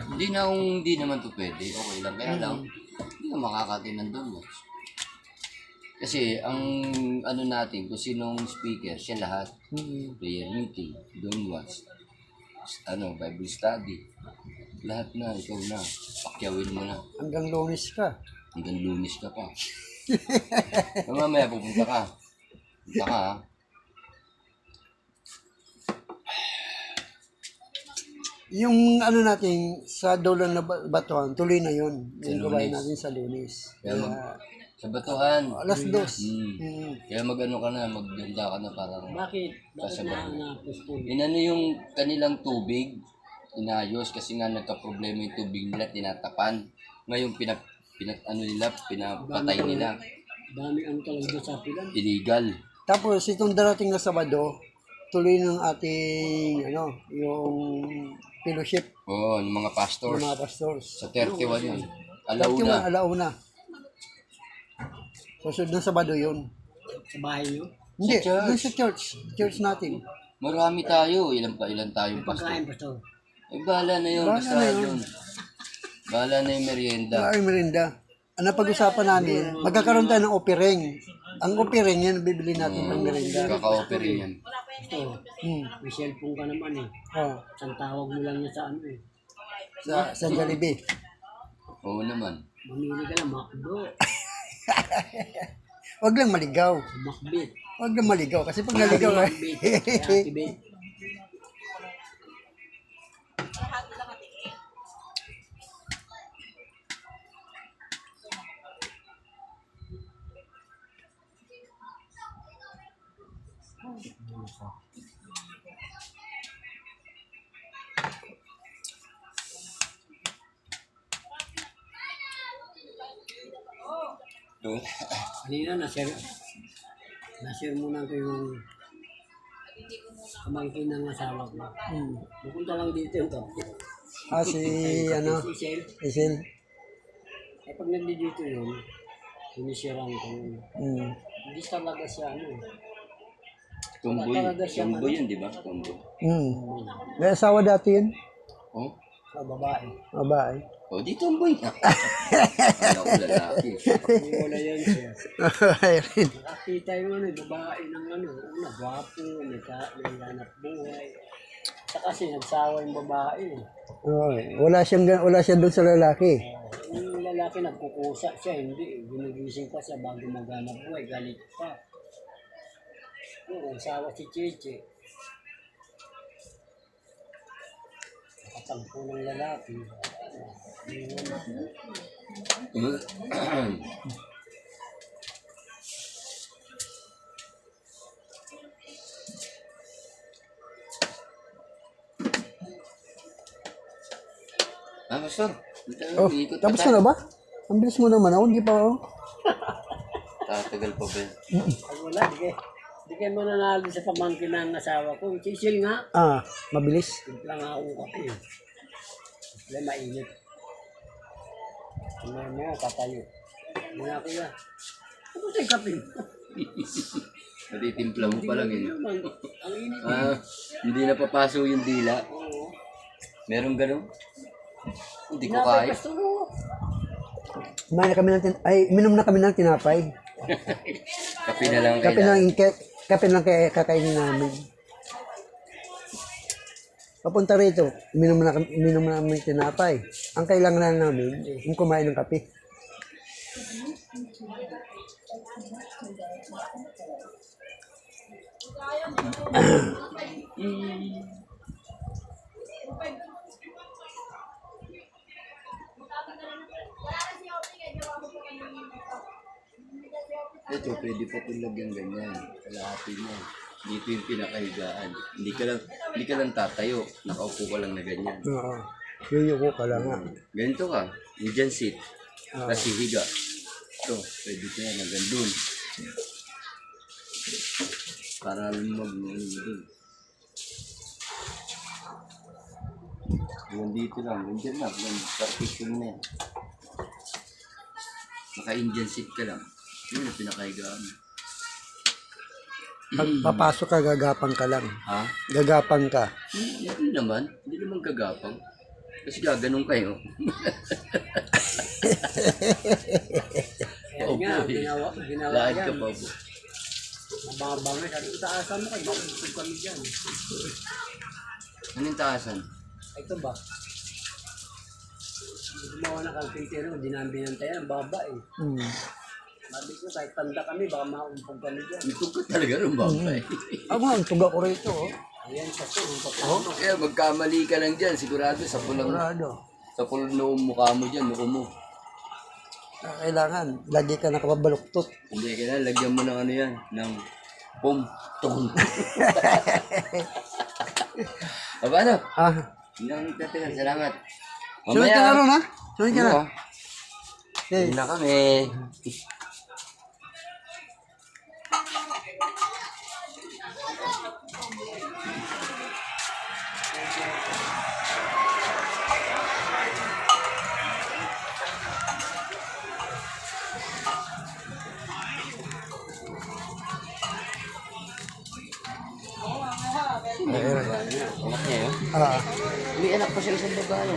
Hindi naman to pwede. Okay lang. Kaya lang, hindi na makakatinan doon. Kasi, ang ano natin, kung sinong speaker, siya lahat. Prayer meeting, don't watch. Bible study. Lahat na, ikaw na. Pakyawin mo na. Hanggang Lunes ka. Hanggang Lunes ka pa. Mamaya pupunta ka. Punta ka ha. Yung ano natin, sa Dolan na Batuhan, tuloy na yun. Sa Yung gawain Lunes. natin sa Lunes. Kaya Kaya, sa batuhan. alas 2. Kaya magano ka na, magganda ka na parang Bakit? Bakit Kasabay. na Pastor? inano yung kanilang tubig, inayos kasi nga nagka-problema yung tubig nila, tinatapan. Ngayon pinapatay nila. Dami ang talaga sa pilan. Illegal. Tapos itong darating na Sabado, tuloy ng ating yung fellowship Oo, ng mga ng pastors. mga pastors. Sa 31 yun. 31, Alauna. alauna. Susunod ng Sabado yun. Sa bahay niyo. Hindi, church. dun sa church. Church natin. Marami tayo. Ilan tayong Pagkain, pastor. Pastor. Bahala na yun. Bahala Basta na yun. yun. Bahala na yung merienda. Ay, merinda. Ang napag-usapan namin, magkakaroon tayo ng opereng. Ang opereng yan, bibili natin ng merinda. Kaka-offer yan. Pastor, may cellphone ka naman eh. Oh, Isang tawag mo lang niya sa ano eh. sa Jollibee. Oo naman. Mamili ka lang, McDo, Huwag lang maligaw. McBit. Huwag lang maligaw. Kasi pag naligaw, McBit. Activate. Kanina na-share muna ko yung kamangkin ng asawa ko. Pupunta lang dito yung kape. si Si Shell. Isil. Eh pag nandito yun, sinisirang ko yun. Hindi talaga siya Tumboy. Tumboy yun, di ba? Tumboy. May asawa dati yun. Oh? Sa babae. Babae. Oh, di tumboy na. Ano ko lalaki. Hindi mo na yan siya. Irene. Nakakita yung babae ng gwapo, may hanap buhay. Saka kasi nagsawa yung babae. Wala siya doon sa lalaki. Yung lalaki nagkukusa siya, hindi. Ginigising pa siya bago maghanap buhay, galit pa. Nagsawa si Cheche. 10 ng lalaki. Pastor. Oh, Ikot tapos ka na ba? Ang bilis mo naman ako, hindi pa ako. Tatagal pa ba? Pag wala, di kayo mananalo sa pamangkin ng asawa ko. Chill nga. Mabilis. Simpla nga ako kape. Wala mainit. Ano tatayo. Muna ako yan. Ano sa'yo kape? Natitimpla mo pa lang eh. Ang init. Hindi napapaso yung dila. Oo. Meron ganun? Hindi ko kaya. Minom na kami ng tinapay. Kape na lang Kape kailangan. kape lang kakainin namin. Papunta rito, minom na kami ng tinapay. Ang kailangan na namin, yung kumain ng kape. Ito, pwede pa itong lagyan ganyan. Kalahati mo. Dito yung pinakahigaan. Hindi ka lang tatayo. Nakaupo ka lang na ganyan. Oo. Yun yung ko lang nga. Ganito ka. Indian seat. Tapos hihiga. Ito, pwede ka yan hanggang dun. Para lumag dun. Hanggang dito lang. Indian lang. Partition na yan. Naka-Indian seat ka lang. Yun ang pinakahigaan. Pag papasok ka, gagapang ka lang. Ha? Gagapang ka. Hindi naman. Hindi naman gagapang. Kasi gaganong kayo. Kaya nga, ginawa Lahat yan. ka pa po. Mababangay. Sabi ko, taasan mo kayo. Makikipag kami dyan. Anong taasan? Ito ba? Gumawa ng kalpintero. Dinambi ng tayo. Ang baba eh. Sabi ko, kahit tanda kami, baka maumpog kami dyan. Ito ka talaga ng babay. Ako nga, ang tuga ko rito. Ayan, kasi umpog kami. Kaya magkamali ka lang dyan. Sigurado sa pulang noong mukha mo dyan, noo mo. Kailangan, lagi ka nakapabaluktot. Hindi, kailangan lagyan mo ng ano yan, ng pom-tong. Paano? Hindi ang tatigan, salamat. Sunod ka na ron, ha? Sunod ka na. Okay. Hindi na kami. Anak niya yun? May anak pa siya isang babae.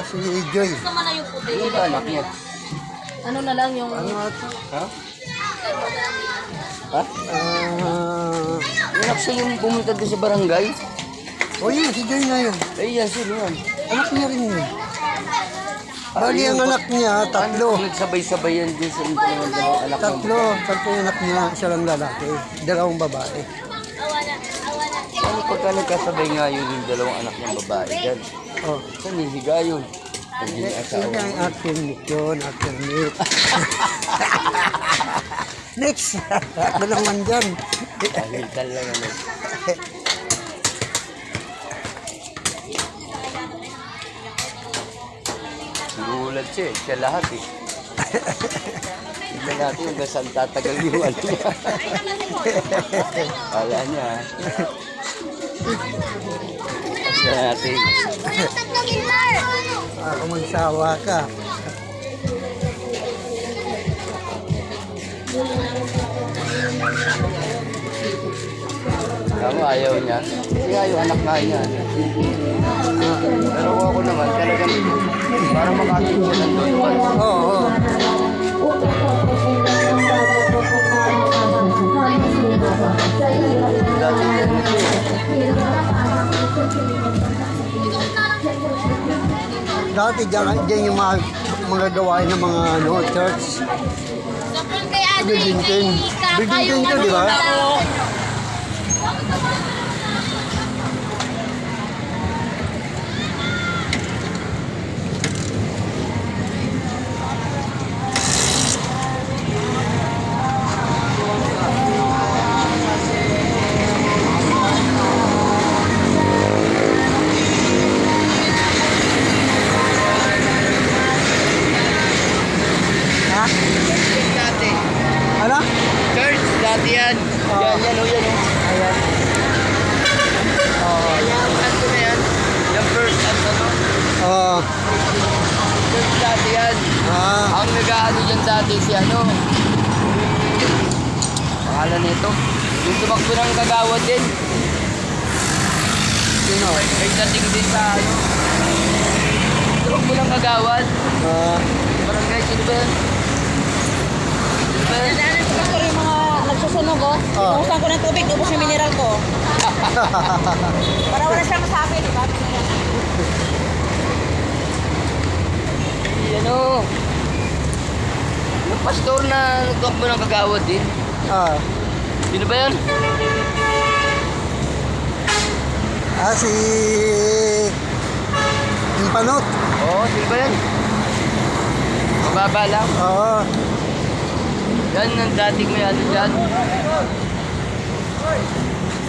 Si Joy. Gusto mo na yung puti. Ano ba anak niya? Ano na lang yung... Ha? Ha? Anak siya yung pumunta doon sa barangay. Yun, si Joy na yun. Ay, yan siya yun. Anak niya rin yun. Bali, ang anak niya, tatlo. Nagsabay-sabay yan din sa dalawang anak ng Tatlo yung anak niya, isa lang lalaki. Dalawang babae. Ano pagka nagkasabay nga yun yung dalawang anak ng babae dyan? Saan hihiga yun? Hindi Yun asawa. ang acting Nick yun, acting Nick. Next! Ano naman dyan? Dahil talaga naman. Gulat siya eh. Siya lahat eh. Tignan natin yung saan tatagal yung ano niya. Kala niya. Tignan natin. Ako magsawa ka. Tama, ayaw niya. Kasi ayaw anak nga niya. Pero ako naman talagang para makatid siya ng lulukan. Oo. Dati yan na siya. Dati dyan yung mga gawain ng mga church. Sobrang kay Ate Building 10. Building 10 to, di ba? si ano, pangalan nito, yung tumakbo ng kagawad din. Sino? May dating din sa ano, tumakbo ng kagawad. Barangay, sino ba yan? Sino ba yan? Nadaanan ko pa yung mga nagsusunog, oh. Inuusan ko ng tubig, ubos yung mineral ko. Para wala siyang masabi, di ba? Ano, yung pastor na nagtumakbo ng kagawad din. Sino ba yan? Si yung panot. Oo, sino ba yan? Mababa lang. Oo. Yan ang dating may ano dyan.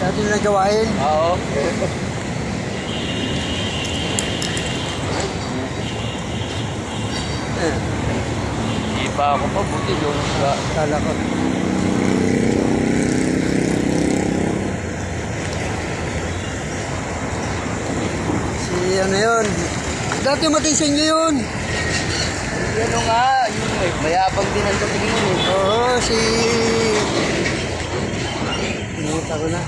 Dati na gawain. Oo. Hindi pa ako pa, buti yung sa... Kala ko. Si ano yun? Dati matisin niyo yun. Ano nga, yun eh, mayabang din ang dating yun eh. Oo, si... Pinuta ko na.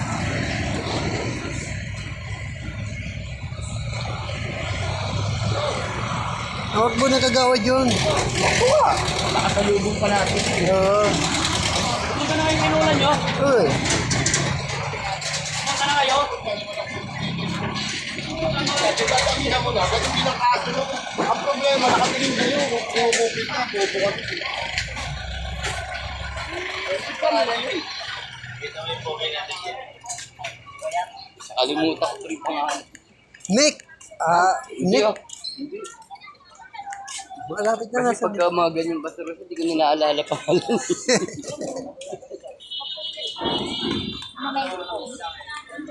Huwag mo na kagawad yun. Nakasalubong pa natin. Oo. Ano ka na kayo kinulan nyo? Uy. Ano ka na kayo? Ang problema, nakatingin kayo. Pupupit na, pupukat. Kalimutan ko rin pangalan. Nick. Hindi Nick. oh. Malapit na Kasi nasa... pagka mga ganyan pastor, hindi ko naalala pangalan.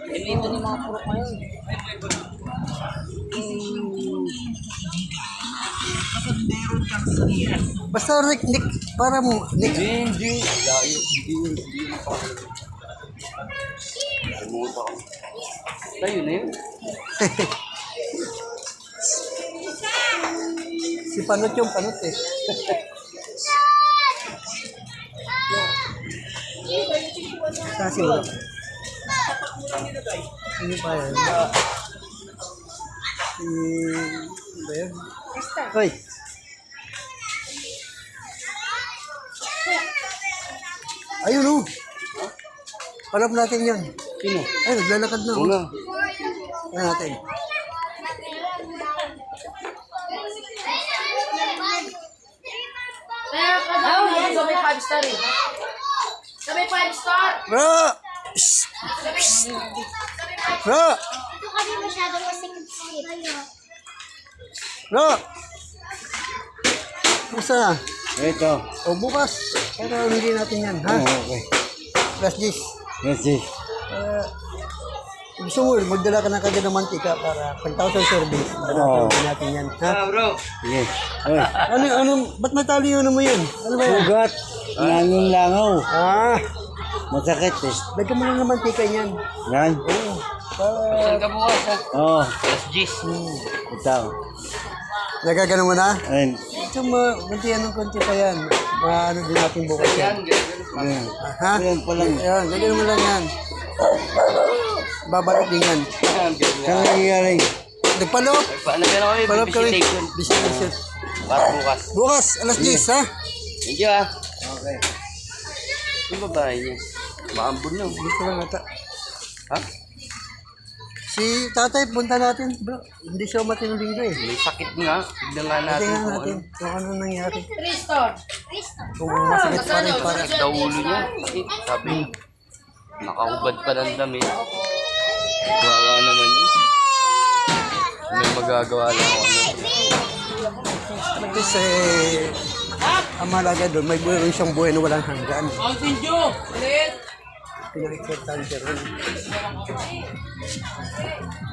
Ganito ni mga puro ngayon. Basta Nick, para mo, Nick. Hindi. Layo. Hindi. Kalimutan ko. Tayo na yun. Si Panot yung Panot eh. Kasi wala. Ano pa yan? Ano ba yan? Hoy! Ayun o! Palap natin yan. Sino? Ay, naglalakad na. Una. Ano natin? Oh, yan. Sabay 5 star eh. Sabay 5 star. Bro! Shh! Bro! Ito kasi masyadong masikip-sikip. Bro! Basta na? Ito. O bukas. Para hindi natin yan, ha? Okay. Plus this. Yes, yes. Gusto mo, magdala ka ng kagad ng mantika para 1,000 service. Dala natin yan, ha? Bro. Yes. Oy. Ba't matalo yun mo yan? Ano ba yan? Ugat. Nanging langaw. Masakit eh. Lagyan mo lang ng mantika niyan. Yan. Oo. Saan ka bukas ha? Oo. Plus G's. Ito. Nagagano mo na? Ayun. Ito kuntihan ng konti pa yan. Maano din natin bukas yan. Yan. Ha? Yan pa lang. Yan, lagyan mo lang yan. Babalik din yan. Saan nangyayari? Nagpalop. Paano ka na kami? Palop kami. Visitation. Visitation. Para bukas. Bukas, alas 10, ha? Thank you ha. Okay. Yung babae niya. Maambun na. Dito lang ata. Ha? Si tatay, punta natin. Bro, hindi siya matinong linggo eh. May sakit nga. Tignan nga natin Tingnan kung natin ano. kung ano nangyari. 3 star. Kung masakit pa rin para. Sakit daw ulo niya. Sabi, nakahubad pa ng damit. Wawa naman yun. May magagawa lang ako. Kasi ang mahalaga doon, may buhay siyang buhay na walang hanggan. Mountain Dew! Ulit! Pinag-importante rin.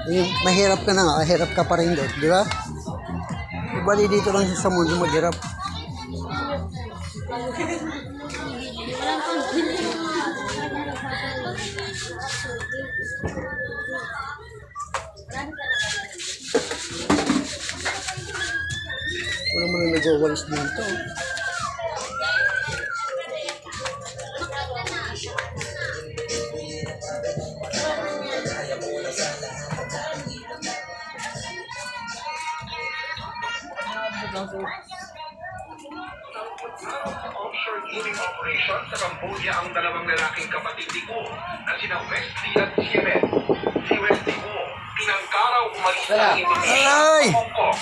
Yung mahirap ka na nga, mahirap ka pa rin doon, di ba? Ibali dito lang sa mundo maghirap. Wala mo na nag-walis dito. offshore gaming operation sa Cambodia ang dalawang lalaking kapatid ni Go na sina Wesley at Steven. Si Wesley Go, pinangkaraw umalis ng Indonesia Ay! sa Hong Kong.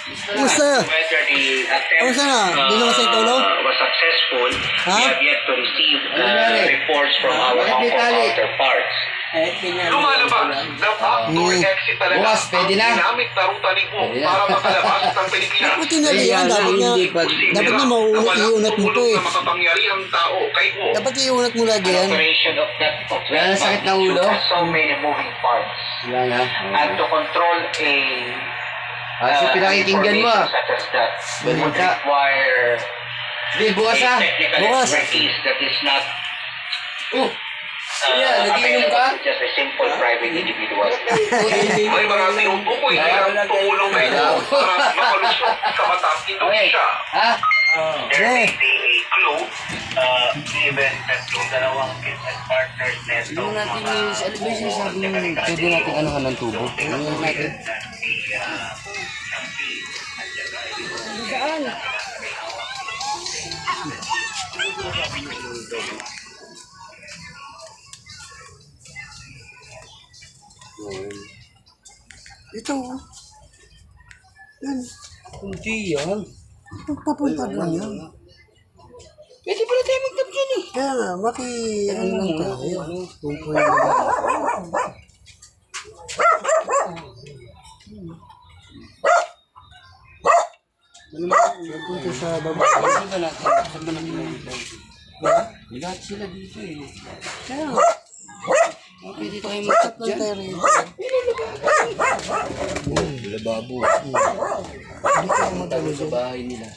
Kumusta? Whether the attempt Kumusta na? Di naman sa itulog? was successful, Ha? we have yet to receive nangyari? reports from our Bakit Hong may Kong tali? counterparts. Lumalabas na backdoor exit talaga Bukas, pwede na. ang ginamit na ruta ni Go Pwede na. para makalabas ng Pilipinas. Buti na yan. Dapat na mauunat mo to eh. Na makapangyarihang tao kay Go. Dapat iunat mo lagi yan. Operation of that Wala na sakit ng ulo? has so many moving parts. Wala na. And to control a So pinakikinggan mo. information such as that would Balita. require Hindi, bukas a ah. technical Bukas. expertise that is not Yeah, nagiinom ka? available to just a simple private individual. May mga tinutukoy nilang tumulong kay Go para makalusot sa mataas Indonesia. Ha? There may be a clue given that yung dalawang business partners neto Ano natin yung, ano ba yung sinasabi nyo? Pwede natin ano ka ng tubo? Ano natin? Ito. Yan. Hindi yan. Papunta lang yan. Pwede pala tayo mag-tap dyan eh. Kaya nga, ano lang tayo. Tumpoy lang. Punta sa baba. Saan ba natin? Saan ba natin mag-tap? Lahat sila dito eh. Kaya nga, Pwede tayo mag-tap lang tayo dyan. rito. Lababo. Hindi tayo mag-ano Sa dyan. bahay nila.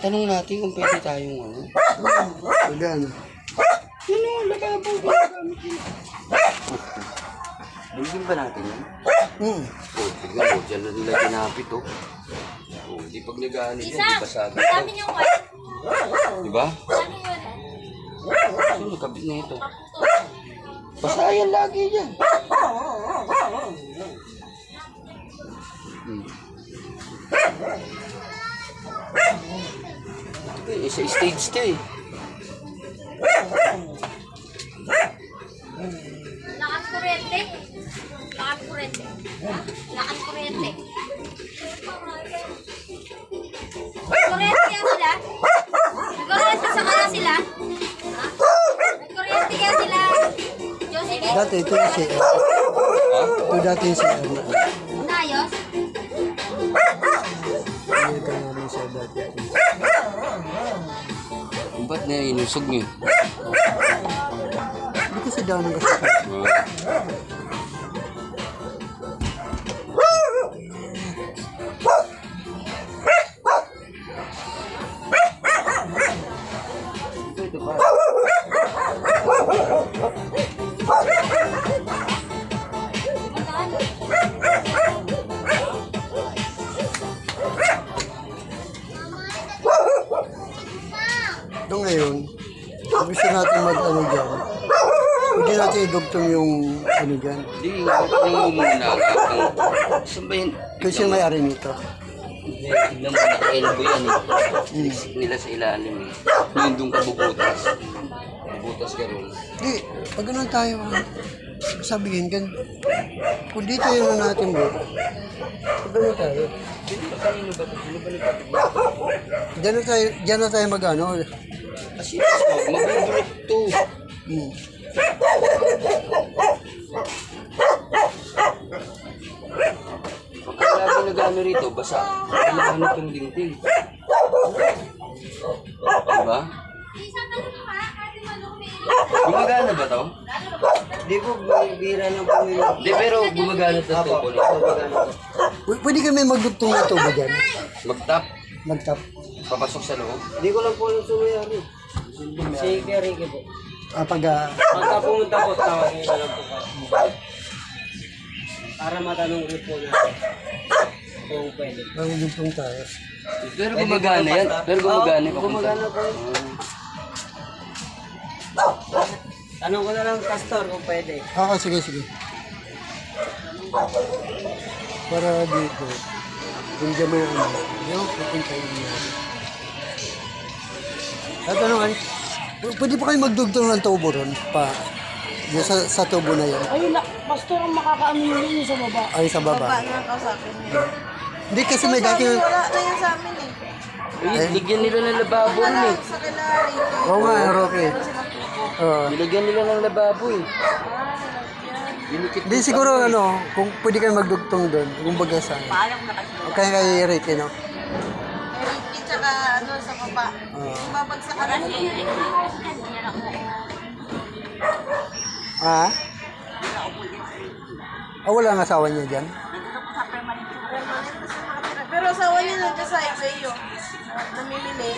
Tanong natin kung pwede tayong ano. Magano. Yun o, lababo. Bilhin ba natin yan? Tignan mo, dyan na nila ginapit oh. Di pag nag-ano dyan, di basado. Dami niyong white. Di ba? Dami yun. Sino kabit na ito? Basayan lagi yan. Isa stage 2 eh. Lakas kurente. Lakas kurente. Lakas kurente. Kurente kaya sila? Nagkurente sa kanya sila? Ha? Nagkurente kaya sila? Josephine? Dati ito yung CR. Ito dati yung CR na. Nayos? Hindi ka namin siya dati. Ba't na inusog niyo? Hindi kasi daw nang kasi. Ito pa. Ito ngayon, kung gusto natin mag-ano dyan, pwede natin idugtong yung ano dyan. Hindi, tanong mo muna. Saan ba yun? Kasi yung may-ari nito. Tignan mo, naka-elbow yan eh. Siksik nila sa ilalim eh. Ngayon doon ka bubutas. Bubutas ka rin. Hindi, pag ganun tayo, sabihin kan, kung dito yun natin bro, pag ganun tayo, Kanino ba ito? Sino ba nagkakit? dyan na tayo mag-ano. Kasi mag-break to. Hmm. Pagka lagi nag-ano rito, basa. Kailangan itong dingding. Diba? Gumagana ba to? Di po, bira ng Panginoon. Di, pero gumagana to tubo nito. Pwede kami magdugtong na ito ba dyan? Mag-tap, Mag-tap. papasok sa loob. Di ko lang po yung sumiyari. Si Kuya Ricky po. Pagka pumunta po, tawagin na lang po kayo. Para matanong rin po natin kung pwede. magdugtong tayo. Pero gumagana yan. Pero gumagana. Gumagana po. Tanong ko na lang, Pastor, kung pwede. Sige. Para dito. Kung dyan mo yung ano, yung pupuntahin niya. At ano nga, pwede pa kayo magdugtong ng tubo ron pa. Yung sa tubo na yun. Ayun na, pastor ang makakaano yun yung sa baba. Ay, sa baba. Baba nga ka sa akin. Hindi kasi may dati. Wala na yan sa amin eh. Ligyan nila ng lababo rin eh. Sa kilari. Oo nga, Roque. Oo. Nilagyan nila ng lababo eh. Dinikit Hindi siguro ano, kung pwede kayo magdugtong doon, kung baga sa Paalam na kasi. o kaya kay Ricky, no? Ricky tsaka ano sa baba. Yung babagsak ka na. Ah? Ah, wala ang asawa niya dyan? Pero asawa niya nagkasaya sa iyo. Namimili.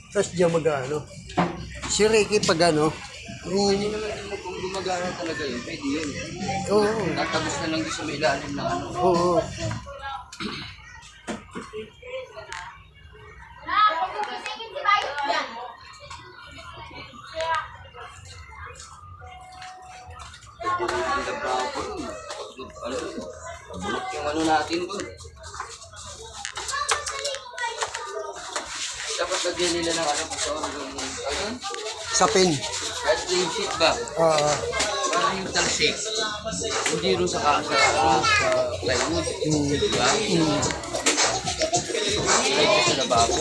Tapos diyan mag-ano. Si Ricky pag ano, Hindi naman din mo kung gumagana talaga yun, pwede yun. oo, Tatagos na lang din sa may ilalim na ano. oo. Pwede rin yung lababo rin. Pabulok yung ano natin doon. Dapat lagyan nila ng ano gusto ko ng Sapin. kahit plain sheet ba? Oo. Parang yung talsik. Hindi rin sa plywood. Diba? Lagyan sa lababo.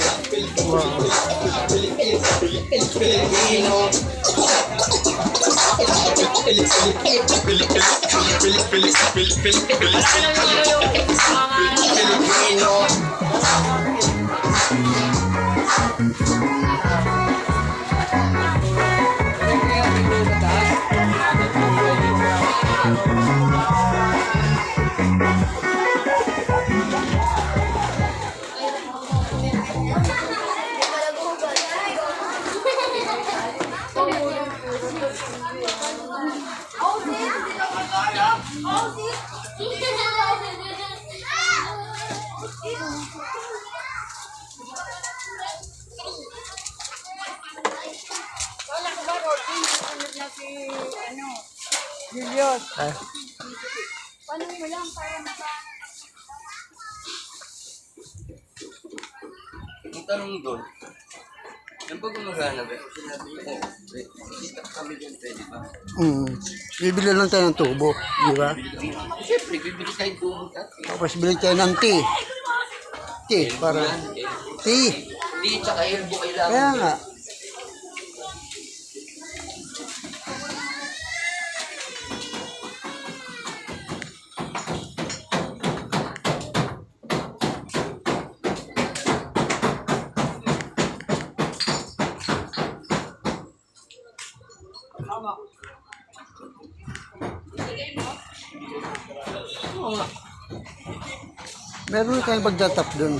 Ah, Ang tanong doon, yung pag gumagana ba, sinabi niyo, kita kami dyan, pwede ba? Bibili lang tayo ng tubo, di ba? Siyempre, bibili tayo doon at Tapos bili tayo ng tea. Tea, para tea. hindi, tsaka elbo kailangan. Kaya nga. Meron tayong pagtatap dun.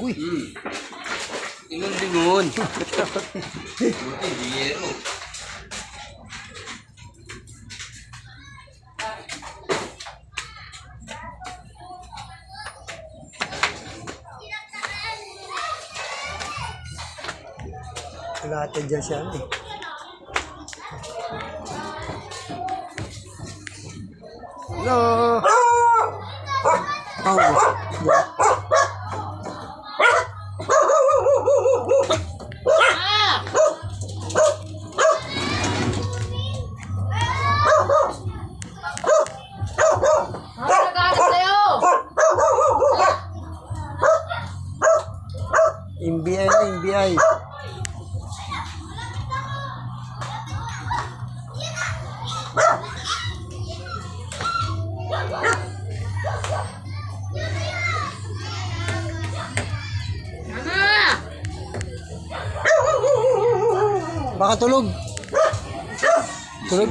Uy, Lingon-lingon. Buti, biyero. lahat dyan siya. Hello! Oh, yeah. NBI na, NBI. Baka tulog. Tulog?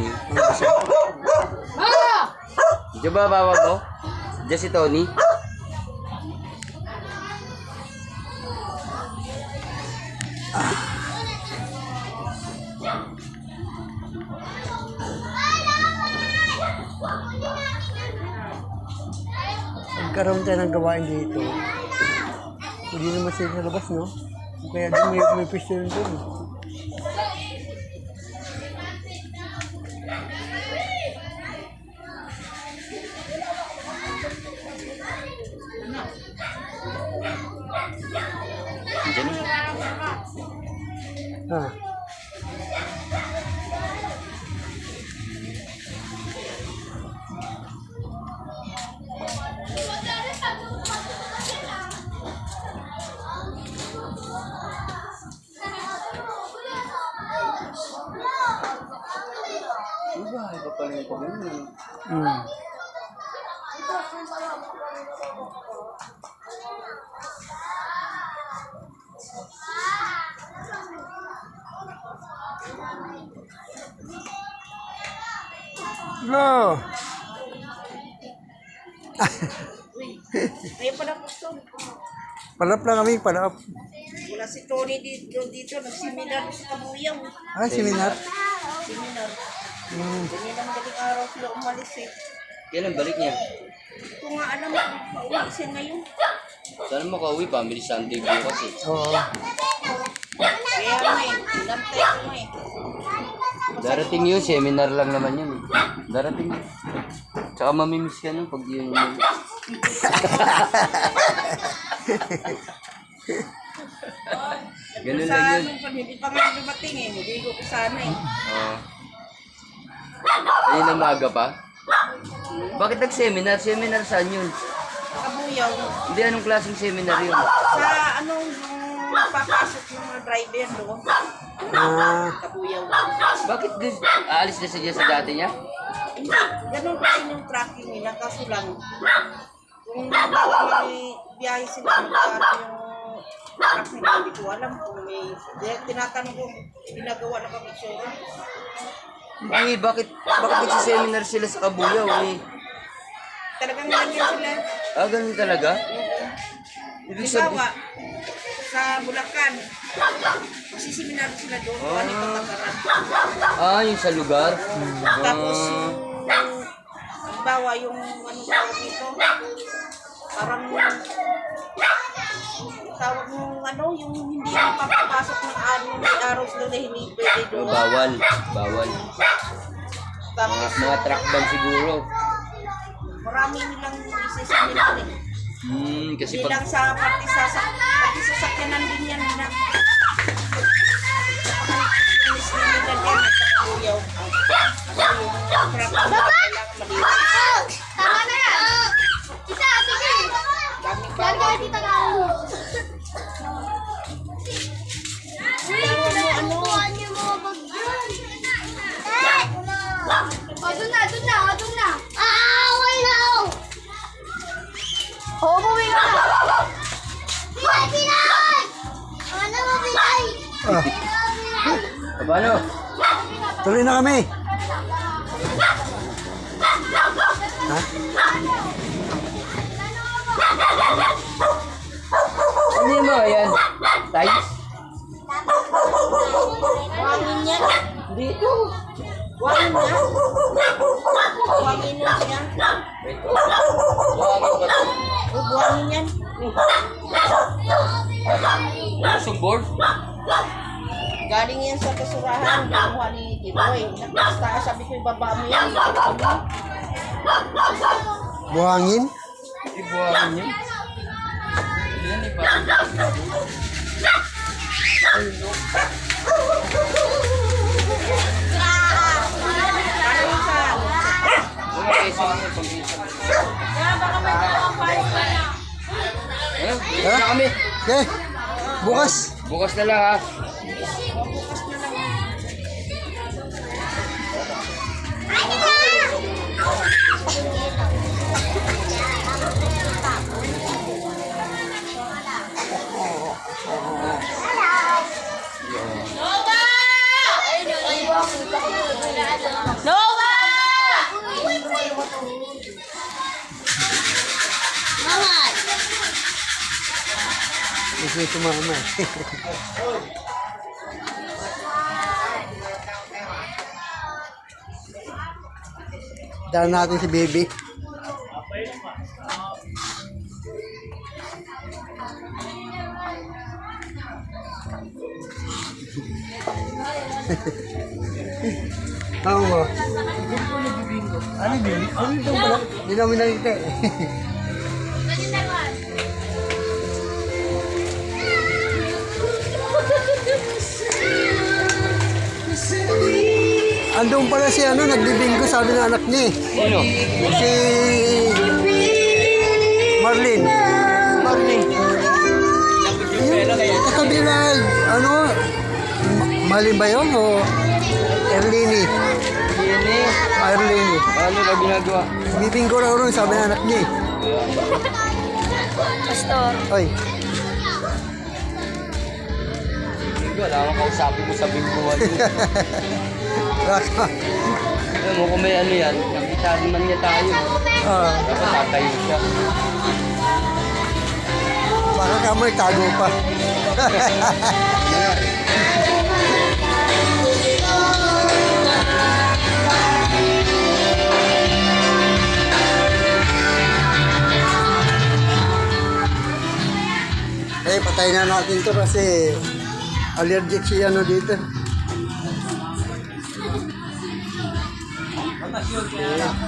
Diyan ba bawa mo? Diyan si Tony? Magkaroon tayo ng gawain dito. Hindi naman sila sa labas, no? Kaya doon may pwesto rin doon. Ah. Iba pala yung pagkain. Hmm. No. May pala gusto. Palap lang kami, palap. Wala si Tony dito nagsiminar sa Kabuyaw. Ah, seminar. Seminar. Hindi naman galing araw sila umalis eh. Kailan balik niya? Kung nga alam mo, pauwi siya ngayon. Saan mo kauwi? Family Sunday bukas eh. Oo. Kaya may, nantay ko nga eh. Darating yun, seminar lang naman yun eh. Darating yun. Tsaka mamimiss ka nun pag yun yun. Ganun lang yun. Pag hindi pa nga dumating eh, hindi ko sana eh. Oo. Ayun ang maaga pa? Bakit nag-seminar? Seminar saan yun? Kabuyaw. Hindi, anong klaseng seminar yun? Sa anong papasok ng mga driver doon. Ah, Kabuyaw. Bakit aalis na siya sa dati niya? Hindi, ganun pa rin yung tracking nila. Kaso lang, kung may biyahe sila, magkano yung tracking nila, hindi ko alam kung may, tinatanong ko, ginagawa na kami sure. Hindi, bakit nagsiseminar sila sa Kabuyaw eh? Talagang ganyan sila. Ah, ganun talaga? Ibig Halimbawa, sabihin, sa Bulacan, magsiseminar sila doon, kung ano yung patakaran. yung sa lugar? Tapos yung, halimbawa yung ano tawag nito, parang tawag ng ano, yung hindi mapapapasok ng araw, may araw sila na hindi pwede doon. Bawal. Tapos, Mga truck ban siguro. marami nilang isiseminar eh. Kasi Hindi lang sa pati sasakyanan din yan na. Yung seminar yan, at sa Kabuyaw. Kasi yung truck na kailangan maliit. Tama na yan! Tita, sige! Daming Saan bawal. ka tita galing? Ano? Buwan niyo mga bag dyan. O, doon na. Wala. Oo, buwi ka na. Pinay! Ano mo, Pinay? ah, Paano? tuloy na kami. Ha? Ano yun mo? Ayan. Tights? Buhangin yan. Dito. Buhangin yan. Buhangin yan siya. Buhangin ba ito? O, buhangin yan. Sumbor? Galing yan sa basurahan. Gawa ni Kiboy. Basta sabi ko, ibaba mo yan. Buhangin. Hindi buhangin yun. Yan eh, parang Ano yung sa mga peso lang yung pag-isa. Ayun, dito na kami. Okay. Bukas. Bukas na lang ha. Gusto yung sumama. Daan natin si baby. Oo. Ano yun? Ano yun pala? Hindi namin nakita eh. Andun pala si ano, nagbibinggo, sabi ng anak niya eh. Sino? Si Marlene. Marlene. Katabi na, ano, Malin ba yun o Erlini? Yini. Erlini. Ano na ginagawa? Bibinggo raw rin, sabi ng anak niya eh. Pastor. Oy, Hindi, wala akong kausapin mo sa bingguan. baka, Alam mo kung may ano yan, nakita naman niya tayo. Dapat tatayo siya. baka kamoy tago pa. Eh, patay na natin to kasi allergic si ano dito.